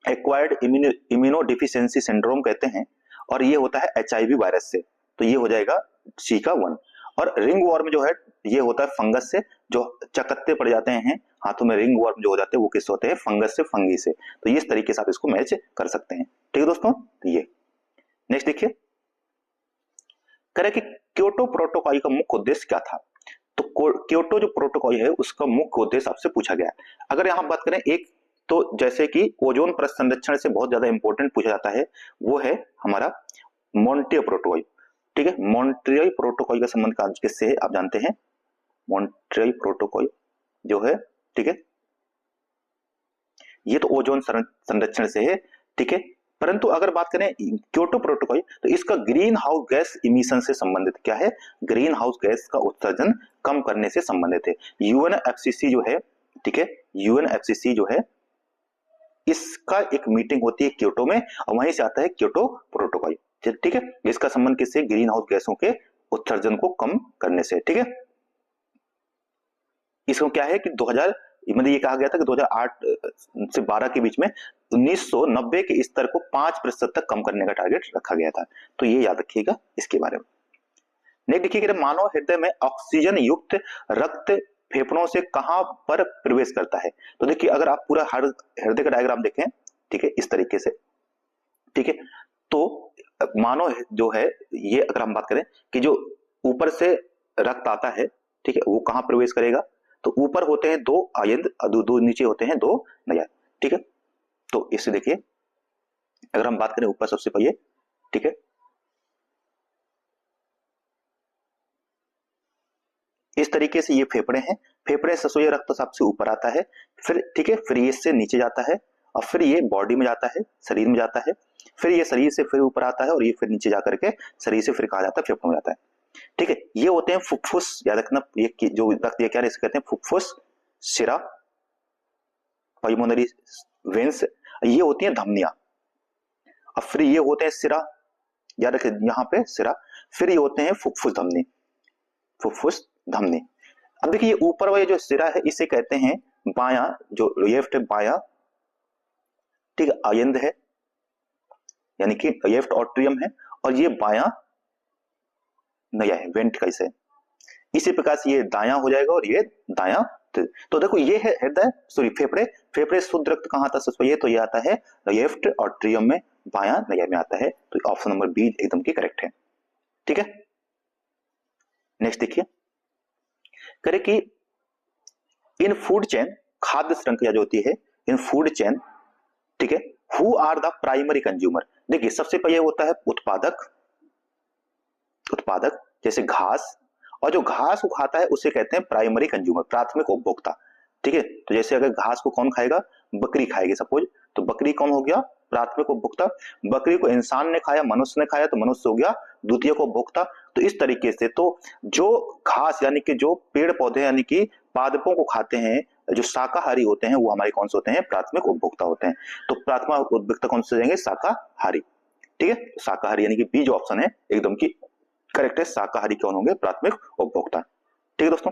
acquired immuno deficiency syndrome कहते हैं, और ये होता है एचआईवी वायरस से, तो ये हो जाएगा सी का 1। और रिंग वॉर्म जो है ये होता है फंगस से, जो चकत्ते पड़ जाते हैं हाथों में, रिंग वॉर्म जो हो जाते हैं वो किससे होते हैं, फंगस से, फंगी से। तो इस तरीके से आप इसको मैच कर सकते हैं, ठीक है दोस्तों। तो ये नेक्स्ट देखिए, करें कि क्योटो प्रोटोकॉल का मुख्य उद्देश्य क्या था। तो क्योटो जो प्रोटोकॉल है उसका मुख्य उद्देश्य आपसे पूछा गया है। अगर यहां बात करें एक, तो जैसे कि ओजोन परत संरक्षण से बहुत ज्यादा इंपॉर्टेंट पूछा जाता है, वो है हमारा मॉन्ट्रियल प्रोटोकॉल, ठीक है। मॉन्ट्रियल प्रोटोकॉल का संबंध किससे है, आप जानते हैं, मॉन्ट्रियल प्रोटोकॉल जो है, ठीक है, ये तो ओजोन संरक्षण से है, ठीक है। परंतु अगर बात करें क्योटो प्रोटोकॉल, तो इसका ग्रीन हाउस गैस इमिशन से संबंधित क्या है, ग्रीन हाउस गैस का उत्सर्जन कम करने से संबंधित है। यूएनएफसीसी जो है, ठीक है, यूएनएफसीसी जो है इसका एक मीटिंग होती है क्योटो में, और वहीं से आता है क्योटो प्रोटोकॉल, ठीक है। इसका संबंध किससे, ग्रीन हाउस गैसों के उत्सर्जन को कम करने से, ठीक है। इसको क्या है कि 2000 मतलब ये कहा गया था कि 2008 से 12 के बीच में 1990 के स्तर को 5% तक कम करने का टारगेट रखा गया था। तो ये याद रखिएगा इसके बारे में। नहीं देखिए, मानव हृदय में ऑक्सीजन युक्त रक्त फेफड़ों से कहां पर प्रवेश करता है। तो देखिए अगर आप पूरा हृदय का डायग्राम देखें, ठीक है, इस तरीके से, ठीक है, तो मानव जो है ये अगर हम बात करें कि जो ऊपर से रक्त आता है, ठीक है, वो कहां प्रवेश करेगा, तो ऊपर होते हैं 2 आयंद, दो नीचे होते हैं 2 नया, ठीक है। तो इससे देखिए अगर हम बात करें ऊपर सबसे पहले, ठीक है, इस तरीके से ये फेफड़े हैं, फेफड़े से ये रक्त सबसे ऊपर आता है, फिर ठीक है, फिर ये इससे नीचे जाता है, और फिर ये बॉडी में जाता है, शरीर में जाता है, फिर ये शरीर से फिर ऊपर आता है, और ये फिर नीचे जाकर के शरीर से फिर कहा जाता है, फेफड़ों में जाता है, ठीक है। ये होते हैं फुफ्फुस, याद रखना, ये जो रक्त ये क्या है, इसे कहते हैं फुफ्फुस, शिरा, पल्मोनरी वेन्स, ये होती हैं धमनियां, और फिर ये होते हैं सिरा, याद रखिए यहाँ पे सिरा, फिर ये होते हैं फुफ्फुस धमनी, फुफ्फुस धमनी। अब देखिए ऊपर वाले जो सिरा है इसे कहते हैं बायां, जो लेफ्ट है बायां, ठीक है, आयंद है, यानी कि लेफ्ट ऑट्रियम है, और ये बायां नया है, वेंट्रिकल्स है। इसी प्रकार से ये दायां हो जाएगा और ये दायां। तो देखो ये है हृदय, सॉरी फेफड़े, फेफड़े शुद्ध रक्त कहाँ आता है, तो ये आता है लेफ्ट ऑट्रियम में, बायां नया में आता है। तो ऑप्शन नंबर बी एकदम की करेक्ट है, ठीक है। नेक्स्ट देखिए, करे कि इन फूड चेन, खाद्य श्रृंखला जो होती है इन फूड चेन, ठीक है, who are the primary consumer. देखिए सबसे पहले होता है उत्पादक, उत्पादक जैसे घास, और जो घास को खाता है उसे कहते हैं प्राइमरी कंज्यूमर, प्राथमिक उपभोक्ता, ठीक है। तो जैसे अगर घास को कौन खाएगा, बकरी खाएगी सपोज, तो बकरी कौन हो गया, प्राथमिक उपभोक्ता। बकरी को इंसान ने खाया, मनुष्य ने खाया, तो मनुष्य हो गया द्वितीय उपभोक्ता। तो इस तरीके से तो जो घास यानी कि जो पेड़ पौधे यानी कि पादपों को खाते हैं, जो शाकाहारी होते हैं वो हमारे कौन से होते हैं, प्राथमिक उपभोक्ता होते हैं। तो प्राथमिक उपभोक्ता कौन से जाएंगे, शाकाहारी, ठीक है। शाकाहारी यानी कि बी जो ऑप्शन है एकदम की करेक्ट है, शाकाहारी कौन होंगे, प्राथमिक उपभोक्ता, ठीक है दोस्तों।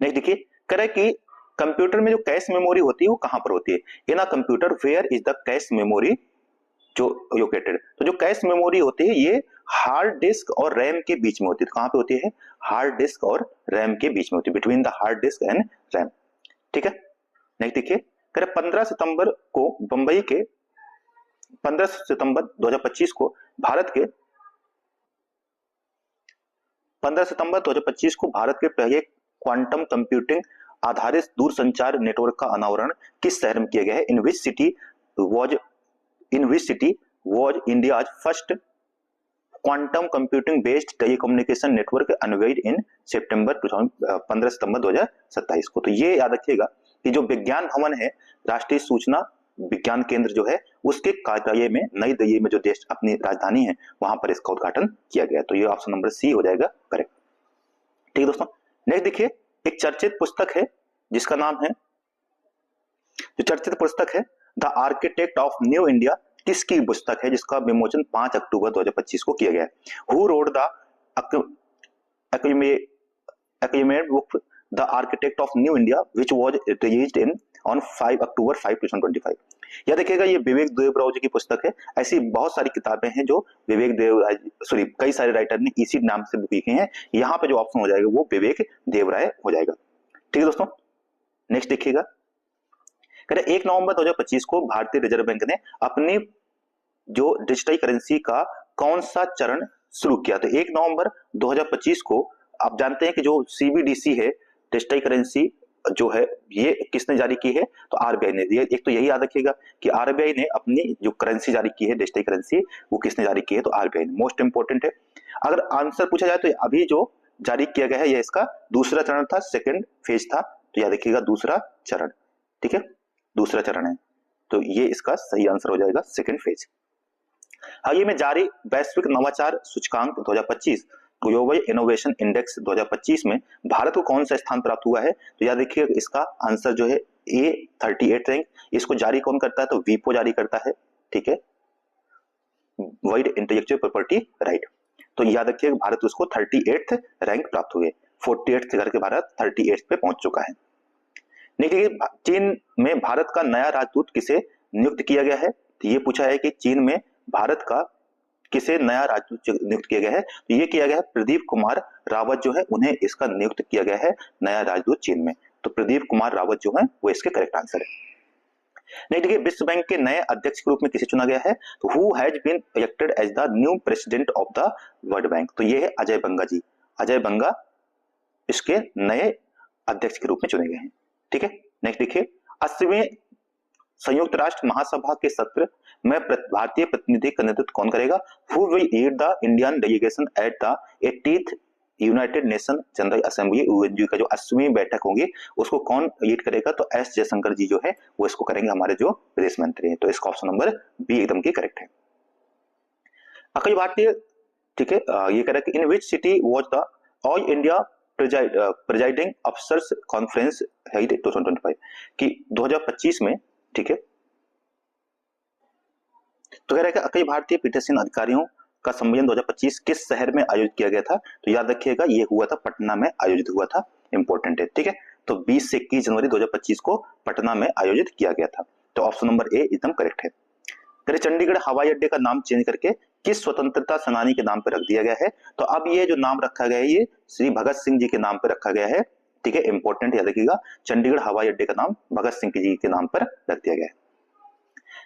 नेक्स्ट देखिए, कह कि कंप्यूटर में जो कैश मेमोरी होती है वो कहां पर होती है, in a computer where is the cache memory जो लोकेटेड। तो जो कैश मेमोरी होती है ये हार्ड डिस्क और रैम के बीच में होती है। कहां पे होती है, हार्ड डिस्क और रैम के बीच में होती है, between the hard disk and RAM, ठीक है। नेक्स्ट देखिए, कह 15 सितंबर को बंबई के 15 सितंबर 2025 को भारत के 15 सितंबर 2025 को भारत के पहले क्वांटम कंप्यूटिंग आधारित दूरसंचार नेटवर्क का अनावरण किस शहर में किया गया है, in which city was India first quantum computing based telecommunication network unveiled in September 15 सितंबर 2027 को। तो ये याद रखिएगा कि जो विज्ञान भवन है, राष्ट्रीय सूचना विज्ञान केंद्र जो है, उसके कार्यालय में नई दिल्ली में जो देश अपनी राजधानी है वहां पर इसका उद्घाटन किया गया। तो ये ऑप्शन नंबर सी हो जाएगा करेक्ट, ठीक है दोस्तों। नेक्स्ट देखिए, एक चर्चित पुस्तक है जिसका नाम है, जो चर्चित पुस्तक है the architect of new India, किसकी पुस्तक है जिसका विमोचन 5 अक्टूबर 2025 को किया गया है। Who wrote the acclaimed book the architect of new India which was released in on 5 अक्टूबर 2025। यह देखिएगा ये विवेक देवराय जी की पुस्तक है। ऐसी बहुत सारी किताबें हैं जो विवेक देवराय, सॉरी कई सारे राइटर ने इसी नाम से बुक लिखी हैं। यहाँ पे जो ऑप्शन हो जाएगा वो विवेक देवराय हो जाएगा, ठीक है दोस्तों। नेक्स्ट देखिएगा, 1 नवंबर 2025 को भारतीय रिजर्व बैंक ने अपनी जो डिजिटल करेंसी का कौन सा चरण शुरू किया। तो 1 नवंबर 2025 को आप जानते हैं कि जो सीबीडीसी है, डिजिटल करेंसी जो है, ये किसने जारी की है, तो आरबीआई ने। एक तो यही याद रखिएगा कि आरबीआई ने अपनी जो करेंसी जारी की है, डिजिटल करेंसी, वो किसने जारी की है, तो आरबीआई ने। मोस्ट इंपोर्टेंट है। अगर आंसर पूछा जाए तो अभी जो जारी किया गया है, यह इसका दूसरा चरण था, सेकेंड फेज था। तो याद रखिएगा दूसरा चरण, ठीक है, दूसरा चरण है। तो ये इसका सही आंसर हो जाएगा सेकेंड फेज। हाल ही में जारी वैश्विक नवाचार सूचकांक 2025 ग्लोबल इनोवेशन इंडेक्स 2025 में भारत को कौन सा स्थान प्राप्त हुआ है। तो याद रखिए इसका आंसर जो है A38 रैंक। इसको जारी कौन करता है, तो वीपो जारी करता है, ठीक है, वर्ल्ड इंटेलेक्चुअल प्रॉपर्टी राइट। तो याद रखिए भारत उसको 38th रैंक प्राप्त हुए, 48 से करके भारत 38 पे पहुंच चुका है। देखिए चीन में भारत का नया राजदूत किसे नियुक्त किया गया है। तो ये पूछा है कि चीन में भारत का किसे नया राजदूत नियुक्त किया गया है। तो ये किया गया है प्रदीप कुमार रावत जो है, उन्हें इसका नियुक्त किया गया है नया राजदूत चीन में। तो प्रदीप कुमार रावत जो है वो इसके करेक्ट आंसर है। नहीं देखिए, विश्व बैंक के नए अध्यक्ष के रूप में किसे चुना गया है, तो who has been elected as the new president of the World Bank. तो ये है अजय बंगा जी। अजय बंगा इसके नए अध्यक्ष के रूप में चुने गए हैं, ठीक है। नेक्स्ट देखिए, 80वें संयुक्त राष्ट्र महासभा के सत्र में भारतीय प्रतिनिधि का नेतृत्व कौन करेगा। Who will lead the Indian delegation at the 80th United nation general assembly यूएनजी का जो 80वीं बैठक होगी उसको कौन लीड करेगा, तो एस जयशंकर जी जो है वो इसको करेंगे, हमारे जो विदेश मंत्री हैं। तो इसका ऑप्शन नंबर बी एकदम की करेक्ट है। अखिल भारतीय, ठीक है, ये कह रहा है कि in which city was the all India presiding officers conference held 2025 कि 2025 में, ठीक है। तो कह रहा है कि अखिल भारतीय पीठासीन अधिकारियों का सम्मेलन 2025 किस शहर में आयोजित किया गया था? तो याद रखिएगा ये हुआ था पटना में आयोजित हुआ था, इंपॉर्टेंट है, ठीक है। तो 20 से 21 जनवरी 2025 को पटना में आयोजित किया गया था। तो ऑप्शन नंबर ए एकदम करेक्ट है। फिर चंडीगढ़ हवाई अड्डे का नाम चेंज करके किस स्वतंत्रता सेनानी के नाम पर रख दिया गया है? तो अब ये जो नाम रखा गया है ये श्री भगत सिंह जी के नाम पर रखा गया है, ठीक है, इंपॉर्टेंट याद रखिएगा। चंडीगढ़ हवाई अड्डे का नाम भगत सिंह जी के नाम पर रख दिया गया है।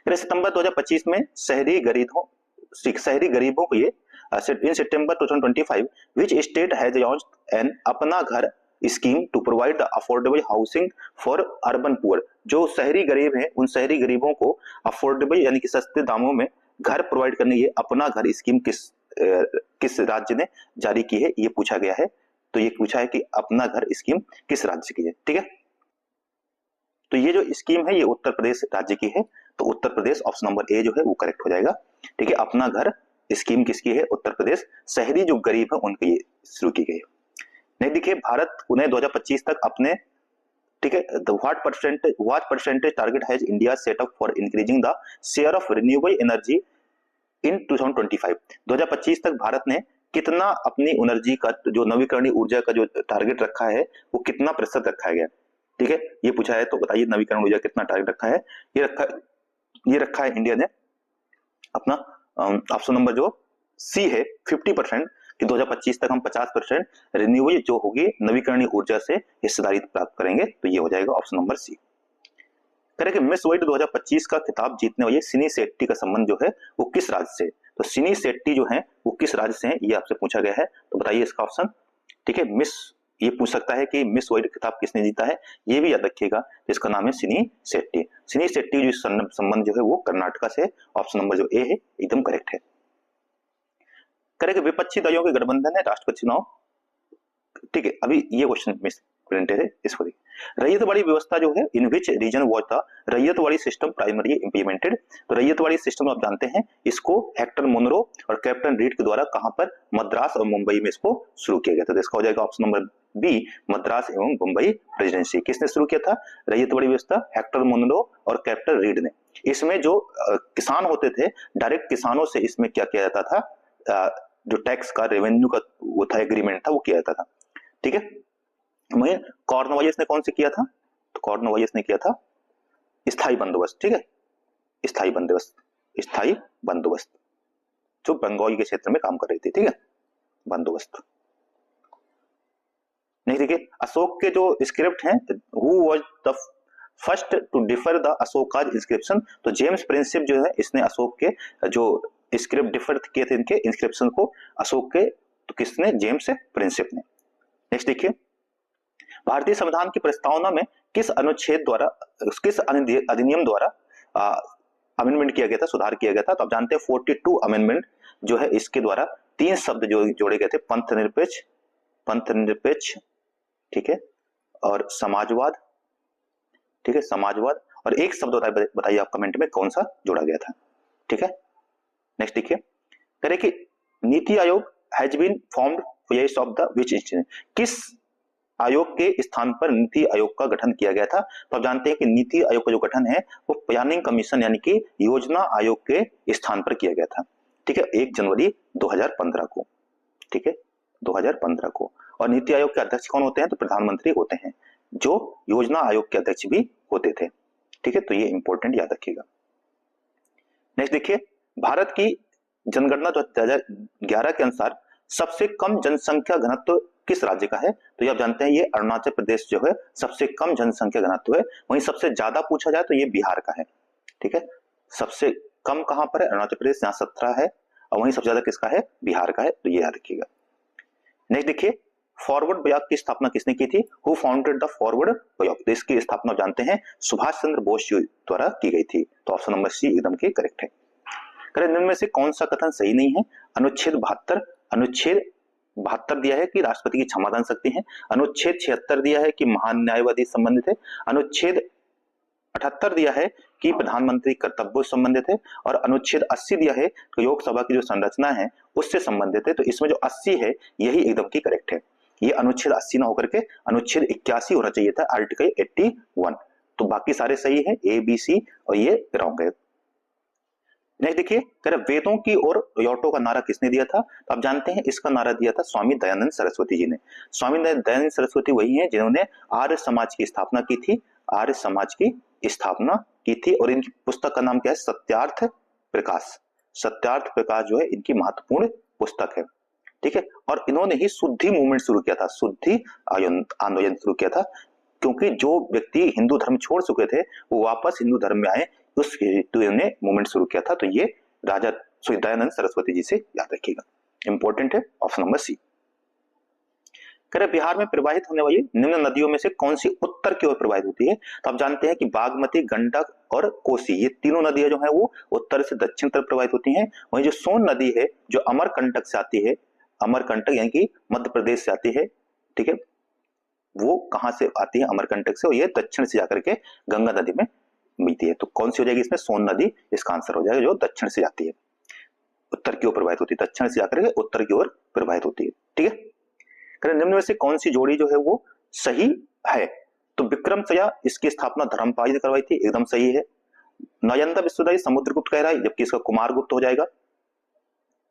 फिर सितंबर 2025 में शहरी गरीबों को ये इन सितंबर 2025 which state has launched an Apna Ghar scheme to provide the affordable housing for urban poor. जो शहरी गरीब हैं उन शहरी गरीबों को अफोर्डेबल यानी कि सस्ते दामों में घर प्रोवाइड करने ये अपना घर स्कीम किस राज्य ने जारी की है, ये पूछा गया है। तो ये पूछा है कि अपना घर स्कीम किस राज्य की है, ठीक है। तो ये जो स्कीम है ये उत्तर प्रदेश राज्य की है, तो Uttar Pradesh option number A जो है वो करेक्ट हो जाएगा, ठीक है। अपना घर स्कीम किसकी है? उत्तर प्रदेश। शहरी जो गरीब है उनके लिए शुरू की गई है। नहीं देखिए, भारत उन्हें 2025 तक अपने, ठीक है, what percentage target has India set up for increasing the share of renewable energy in 2025। 2025 तक भारत ने कितना अपनी एनर्जी का जो नवीकरणीय ऊर्जा का जो टारगेट रखा है वो कितना प्रतिशत रखा गया, ठीक है, ये पूछा है। तो बताइए नवीकरण ऊर्जा कितना टारगेट रखा है? ये रखा है इंडिया ने अपना ऑप्शन नंबर जो सी है 50% कि 2025 तक हम 50% रिन्यूएबल जो होगी नवीकरणीय ऊर्जा से हिस्सेदारी प्राप्त करेंगे। तो ये हो जाएगा ऑप्शन नंबर सी। करें कि मिस वर्ल्ड 2025 का खिताब जीतने वाली सिनी शेट्टी का संबंध जो है वो किस राज्य से? तो सिनी शेट्टी जो है वो किस राज्य से है ये आपसे पूछा गया है। तो बताइए इसका ऑप्शन, ठीक है। ये पूछ सकता है कि मिस वर्ल्ड खिताब किसने जीता है, ये भी याद रखिएगा। इसका नाम है सिनी शेट्टी। सिनी शेट्टी जो संबंध जो है वो कर्नाटका से, ऑप्शन नंबर जो ए है एकदम करेक्ट है। करें कि विपक्षी दलों के गठबंधन है राष्ट्रपति चुनाव, ठीक है। अभी ये क्वेश्चन मिस प्रिंटेड है, इसको देखिए। रैयतवाड़ी व्यवस्था जो है in which region was the Ryotwari system primarily implemented. तो रैयतवाड़ी सिस्टम आप जानते हैं इसको हेक्टर मुनरो और कैप्टन रीड के द्वारा कहां पर? मद्रास और मुंबई में इसको शुरू किया गया था। तो इसका हो जाएगा ऑप्शन नंबर बी, मद्रास एवं मुंबई प्रेसिडेंसी। किसने शुरू किया था रैयतवाड़ी व्यवस्था? हेक्टर मुनरो और कैप्टन रीड ने। इसमें जो किसान होते थे डायरेक्ट किसानों से इसमें क्या किया जाता था, जो टैक्स का रेवेन्यू का वो था एग्रीमेंट था वो किया जाता था, ठीक है। वहीं कॉर्नवालिस ने कौन से किया था? तो कॉर्नवालिस ने किया था स्थायी बंदोबस्त, ठीक है, स्थायी बंदोबस्त जो बंगाल के क्षेत्र में काम कर रही थी, ठीक है, बंदोबस्त। नहीं देखिए, अशोक के जो स्क्रिप्ट हैं, who was the first to differ the Ashoka's inscription. तो जेम्स प्रिंसिप जो है इसने अशोक के जो स्क्रिप्ट डिफर किए थे इनके इंस्क्रिप्शन को अशोक के, तो किसने? जेम्स प्रिंसिप ने। नेक्स्ट देखिए, भारतीय संविधान की प्रस्तावना में किस अधिनियम द्वारा अमेंडमेंट किया गया था, सुधार किया गया था? तो आप जानते हैं 42 अमेंडमेंट जो है इसके द्वारा 3 शब्द जो जोड़े गए थे, पंथ निरपेक्ष, ठीक है, और समाजवाद, ठीक है, समाजवाद, और एक शब्द बताइए आप कमेंट में कौन सा जोड़ा गया था, ठीक है। नेक्स्ट देखिए, करें कि NITI Aayog has been formed place of the which institution. किस आयोग के स्थान पर नीति आयोग का गठन किया गया था? तो आप जानते हैं कि नीति आयोग का जो गठन है वो प्लानिंग कमीशन यानी कि योजना आयोग के स्थान पर किया गया था, ठीक है, 1 जनवरी 2015 को, ठीक है, 2015 को। और नीति आयोग के अध्यक्ष कौन होते हैं? तो प्रधानमंत्री होते हैं, जो योजना आयोग के अध्यक्ष भी होते थे, ठीक है। तो ये इंपॉर्टेंट याद रखिएगा। नेक्स्ट देखिए, भारत की जनगणना 2011 के अनुसार सबसे कम जनसंख्या घनत्व किस राज्य का है? तो ये आप जानते हैं ये अरुणाचल प्रदेश जो है सबसे कम जनसंख्या घनत्व है। वहीं सबसे ज्यादा पूछा जाए तो ये बिहार का है, ठीक है। सबसे कम कहां पर है? अरुणाचल प्रदेश, यहाँ 17 है, और वहीं सबसे ज्यादा किसका है? बिहार का है। तो ये याद रखिएगा। नेक्स्ट देखिए, फॉरवर्ड ब्लॉक की स्थापना किसने की थी? Who founded the forward block? तो इसकी स्थापना जानते हैं सुभाष चंद्र बोस जी द्वारा की गई थी। तो ऑप्शन नंबर सी एकदम के करेक्ट है। इनमें से कौन सा कथन सही नहीं है? अनुच्छेद 72 दिया है कि राष्ट्रपति की क्षमादान शक्ति है। अनुच्छेद 76 दिया है कि महान न्यायवादी संबंधित है। अनुच्छेद 78 दिया है कि प्रधानमंत्री कर्तव्य संबंधित है। और अनुच्छेद 80 दिया है कि लोकसभा की जो संरचना है उससे संबंधित है। तो इसमें जो 80 है यही एकदम की करेक्ट है। ये अनुच्छेद 80 ना होकर के अनुच्छेद 81 होना चाहिए था, आर्टिकल 81। तो बाकी सारे सही है, ए बी सी, और ये रॉन्ग है। नेक्स्ट देखिए, कह रहे वेदों की ओर योटो का नारा किसने दिया था? तो आप जानते हैं इसका नारा दिया था स्वामी दयानंद सरस्वती जी ने। स्वामी दयानंद सरस्वती वही हैं जिन्होंने आर्य समाज की स्थापना की थी, आर्य समाज की स्थापना की थी। और इनकी पुस्तक का नाम क्या है? सत्यार्थ प्रकाश। सत्यार्थ प्रकाश जो है इनकी महत्वपूर्ण पुस्तक है, ठीक है। और इन्होंने ही शुद्धि मूवमेंट शुरू किया था, शुद्धि आंदोलन शुरू किया था, क्योंकि जो व्यक्ति हिंदू धर्म छोड़ चुके थे वो वापस हिंदू धर्म में आए, उस हेतु ने मूवमेंट शुरू किया था। तो ये राजा दयानंद सरस्वती जी से याद रखिएगा, इंपॉर्टेंट है। Option number C. कह रहे बिहार में प्रवाहित होने वाली निम्न नदियों में से कौन सी उत्तर की ओर प्रवाहित होती है? तो आप जानते हैं कि बागमती, गंडक और कोसी, ये तीनों नदियां जो है वो उत्तर से दक्षिण तरफ प्रवाहित होती हैं। वहीं जो सोन नदी है जो अमरकंटक से आती है, अमरकंटक यानी कि मध्य प्रदेश से आती है, ठीक है, वो कहां से आती है? अमरकंटक से, और ये दक्षिण से जाकर के गंगा नदी में मिलती है। तो कौन सी हो जाएगी इसमें? सोन नदी इसका आंसर हो जाएगा, जो दक्षिण से जाती है, उत्तर की ओर प्रवाहित होती है, दक्षिण से जाकर के उत्तर की ओर प्रवाहित होती है, ठीक है। निम्न में से कौन सी जोड़ी जो है वो सही है? तो विक्रमशिला इसकी स्थापना धर्मपाल ने करवाई थी, एकदम सही है। नालंदा विश्वविद्यालय समुद्रगुप्त कह रहा है, जबकि इसका कुमारगुप्त हो जाएगा,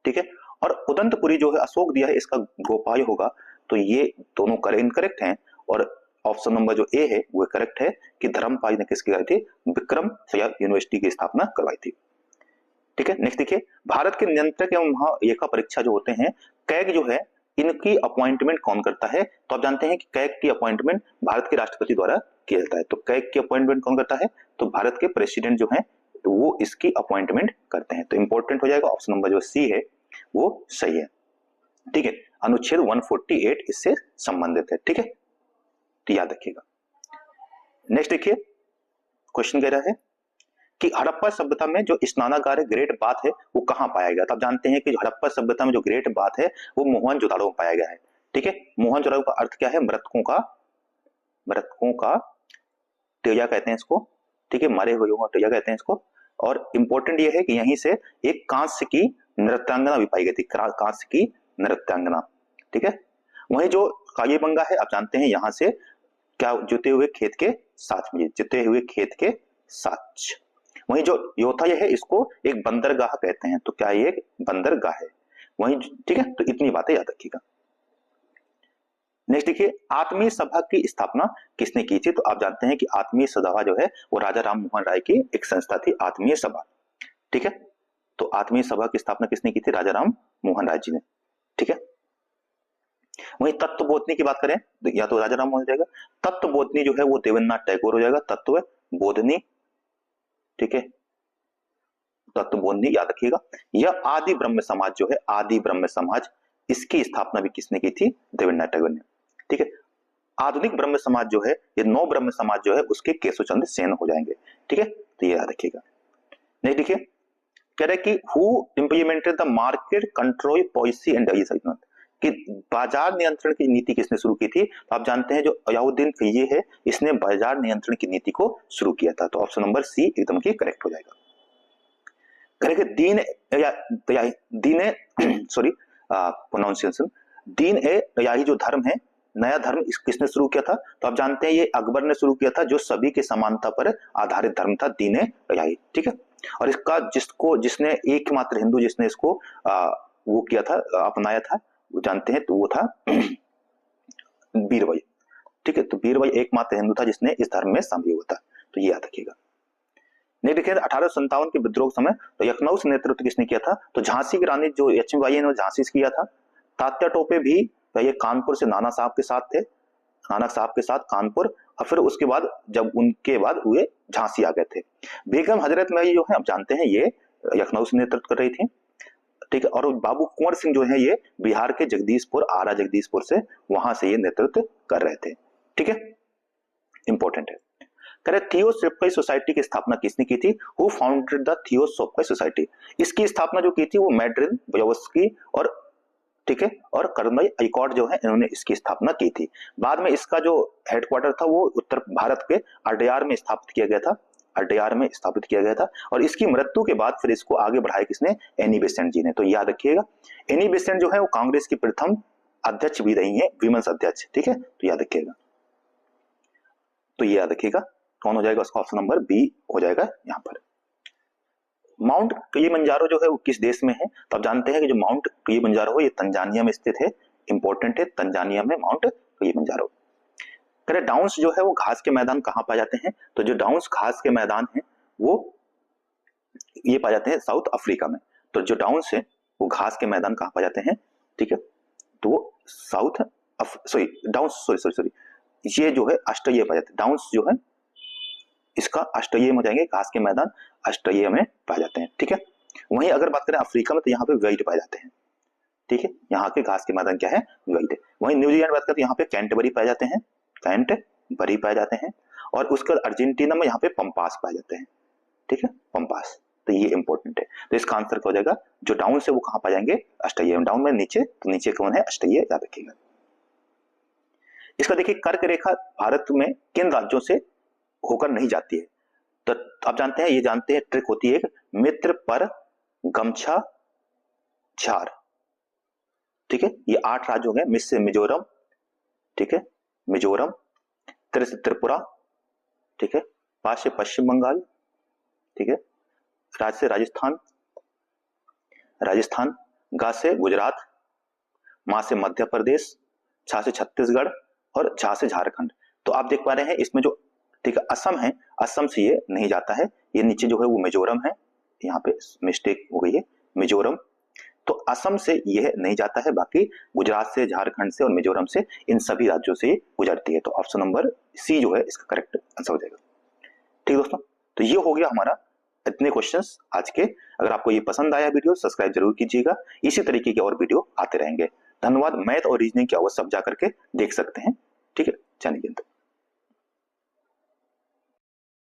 ठीक है। और उदंतपुरी जो है अशोक दिया है, इसका गोपाल होगा। तो ये दोनों इनकरेक्ट हैं, और ऑप्शन नंबर जो ए है वो करेक्ट है कि धर्मपाल ने किसकी करवाई थी? विक्रमशिला यूनिवर्सिटी की स्थापना करवाई थी, ठीक है। नेक्स्ट देखिए, भारत के नियंत्रक एवं महालेखा परीक्षा जो होते हैं, कैग जो है, इनकी अपॉइंटमेंट कौन करता है? तो आप जानते हैं कि कैग की अपॉइंटमेंट भारत के राष्ट्रपति द्वारा किया जाता है। तो कैग की अपॉइंटमेंट कौन करता है? तो भारत के प्रेसिडेंट जो है वो इसकी अपॉइंटमेंट करते हैं। तो इंपॉर्टेंट हो जाएगा, ऑप्शन नंबर जो सी है वो सही है, ठीक है। अनुच्छेद 148 इससे संबंधित है, ठीक है, तो याद रखिएगा। नेक्स्ट देखिए, क्वेश्चन कह रहा है कि हड़प्पा सभ्यता में जो स्नानागार है, ग्रेट बाथ है, वो कहां पाया गया? तो आप जानते हैं कि हड़प्पा सभ्यता में जो ग्रेट बाथ है वो मोहनजोदड़ो में पाया गया है, ठीक है। मोहनजोदड़ो का अर्थ क्या है? मृतकों का तेजा कहते हैं इसको, ठीक है, मारे हुए का तेजा कहते हैं इसको। और इंपॉर्टेंट ये है कि यहीं से एक कांस्य की नृत्यांगना भी पाई गई थी, कांस्य की नृत्यांगना, ठीक है। वहीं जो कालीबंगा है, आप जानते हैं यहां से क्या? जुते हुए खेत के साथ में, जुते हुए खेत के साथ। वहीं जो योथाय है इसको एक बंदरगाह कहते हैं। तो क्या ये एक बंदरगाह है? वहीं, ठीक है, तो इतनी बातें याद रखिएगा। नेक्स्ट देखिए, आत्मीय सभा की स्थापना किसने की थी? तो आप जानते हैं कि आत्मीय सभा जो है वो राजा राम मोहन राय की एक संस्था थी, आत्मीय सभा, ठीक है। तो आत्मीय सभा की स्थापना किसने की थी? राजा राम मोहन राय जी ने, ठीक है। वहीं तत्व बोधनी की बात करें तो या तो राजा राम मोहन जाएगा, तत्व बोधनी जो है वो देवेंद्रनाथ टैगोर हो जाएगा, तत्व बोधनी, ठीक है, तत्व बोधनी याद रखिएगा। यह आदि ब्रह्म समाज जो है, आदि ब्रह्म समाज, इसकी स्थापना भी किसने की थी? देवेंद्रनाथ टैगोर ने, ठीक है। आधुनिक ब्रह्म समाज जो है, ये नौ ब्रह्म समाज जो है उसके केशवचंद्र सेन हो जाएंगे, ठीक है, तो ये याद रखिएगा। नहीं देखिए, कह रहे कि who implemented the market control policy and कि बाजार नियंत्रण की नीति किसने शुरू की थी? तो आप जानते हैं जो अलाउद्दीन खिलजी है, इसने बाजार नियंत्रण की नीति को शुरू किया था। तो ऑप्शन नंबर सी एकदम की करेक्ट हो जाएगा। करेंगे दीन सॉरी प्रोनाउंसिएशन, दीन ए रयाही जो धर्म है, नया धर्म किसने शुरू किया था? तो आप जानते हैं ये अकबर ने शुरू किया था, जो सभी के समानता पर आधारित धर्म था, दीन ए रयाही, ठीक है। और इसका जिसने एकमात्र हिंदू जिसने इसको वो किया था, अपनाया था, वो जानते हैं, तो वो था बीरबल, ठीक है। तो बीरबल एकमात्र हिंदू था जिसने इस धर्म में शामिल हुआ था, तो ये याद रखिएगा। नहीं देखिए, 1857 के विद्रोह समय तो लखनऊ से नेतृत्व किसने किया था? तो झांसी की रानी जो लक्ष्मीबाई ने झांसी से किया था। तात्या टोपे भी ये कानपुर से नाना साहब के साथ थे, नाना साहब के साथ कानपुर, और फिर उसके बाद जब उनके बाद हुए झांसी आ गए थे। बेगम हजरत महल जो है आप जानते हैं ये लखनऊ से नेतृत्व कर रही थी, ठीक है। और बाबू कुंवर सिंह जो है ये बिहार के जगदीशपुर, आरा जगदीशपुर से, वहां से ये नेतृत्व कर रहे थे, ठीक है, इंपॉर्टेंट है। कह रहे थियोसॉफिकल सोसाइटी की स्थापना किसने की थी? Who founded the theosophical society? इसकी स्थापना जो की थी वो मैड्रिन, ब्लावत्स्की और, ठीक है, और कर्नल आइकॉट जो है इन्होंने इसकी स्थापना की थी। बाद में इसका जो हेडक्वार्टर था वो उत्तर भारत के अडयार में स्थापित किया गया था, अडयार में स्थापित किया गया था। और इसकी मृत्यु के बाद फिर इसको आगे बढ़ाया किसने? एनी बेसेंट जी ने। तो याद रखिएगा, एनी बेसेंट जो है वो कांग्रेस की प्रथम अध्यक्ष भी रही है, विमेंस अध्यक्ष, ठीक है, तो याद रखिएगा। तो ये याद रखिएगा, कौन हो जाएगा उसका? ऑप्शन नंबर बी हो जाएगा यहाँ पर। माउंट किलिमंजारो जो है वो किस देश में है? तो आप जानते हैं कि जो माउंट किलिमंजारो है ये तंजानिया में स्थित है, इंपॉर्टेंट है, तंजानिया में माउंट किलिमंजारो। करें डाउन्स जो है वो घास के मैदान कहाँ पाए जाते हैं? तो जो डाउन्स घास के मैदान है वो ये पाए जाते हैं साउथ अफ्रीका में। तो जो डाउन्स है वो घास के मैदान कहाँ पाए जाते हैं? ठीक है, तो वो साउथ सॉरी ये जो है ऑस्ट्रेलिया पाए जाते हैं। डाउन्स जो है इसका ऑस्ट्रेलिया में हो जाएंगे, घास के मैदान ऑस्ट्रेलिया में पाए जाते हैं। ठीक है, वहीं अगर बात करें अफ्रीका में तो यहाँ पे वेल्ड पाए जाते हैं। ठीक है, यहाँ के घास के मैदान क्या है? वेल्ड। वहीं न्यूजीलैंड बात करें तो यहाँ पे कैंटबरी पाए जाते हैं, कैंटबरी पाए जाते हैं। और उसके बाद अर्जेंटीना में यहाँ पे पंपास पाए जाते हैं। ठीक है, पंपास। तो ये इंपॉर्टेंट है। तो इसका आंसर क्या हो जाएगा? जो डाउन से वो कहाँ पाए जाएंगे? ऑस्ट्रेलिया में। डाउन में नीचे, तो नीचे कौन है? ऑस्ट्रेलिया, याद रखिएगा। इसका देखिए कर्क रेखा भारत में किन राज्यों से होकर नहीं जाती है? तो आप जानते हैं, ये जानते हैं ट्रिक होती है एक, मित्र पर गमछा झार। ठीक है, ये 8 राज्य हो गए। मिस से मिजोरम, ठीक है, मिजोरम, तिर से त्रिपुरा, ठीक है, पा से पश्चिम बंगाल, ठीक है, राज से राजस्थान, गा से गुजरात, मा से मध्य प्रदेश, छा से छत्तीसगढ़ और झा से झारखंड। तो आप देख पा रहे हैं इसमें जो, ठीक है, असम है, असम से ये नहीं जाता है। ये नीचे जो है वो मिजोरम है, यहाँ पे मिस्टेक हो गई है, मिजोरम। तो असम से यह नहीं जाता है, बाकी गुजरात से, झारखंड से और मिजोरम से, इन सभी राज्यों से गुजरती है। तो ऑप्शन नंबर सी जो है इसका करेक्ट आंसर हो जाएगा। ठीक दोस्तों, तो ये हो गया हमारा इतने क्वेश्चंस आज के। अगर आपको ये पसंद आया वीडियो, सब्सक्राइब जरूर कीजिएगा। इसी तरीके के और वीडियो आते रहेंगे। धन्यवाद। मैथ और रीजनिंग के अवश्य सब जा करके देख सकते हैं। ठीक है, चलिए।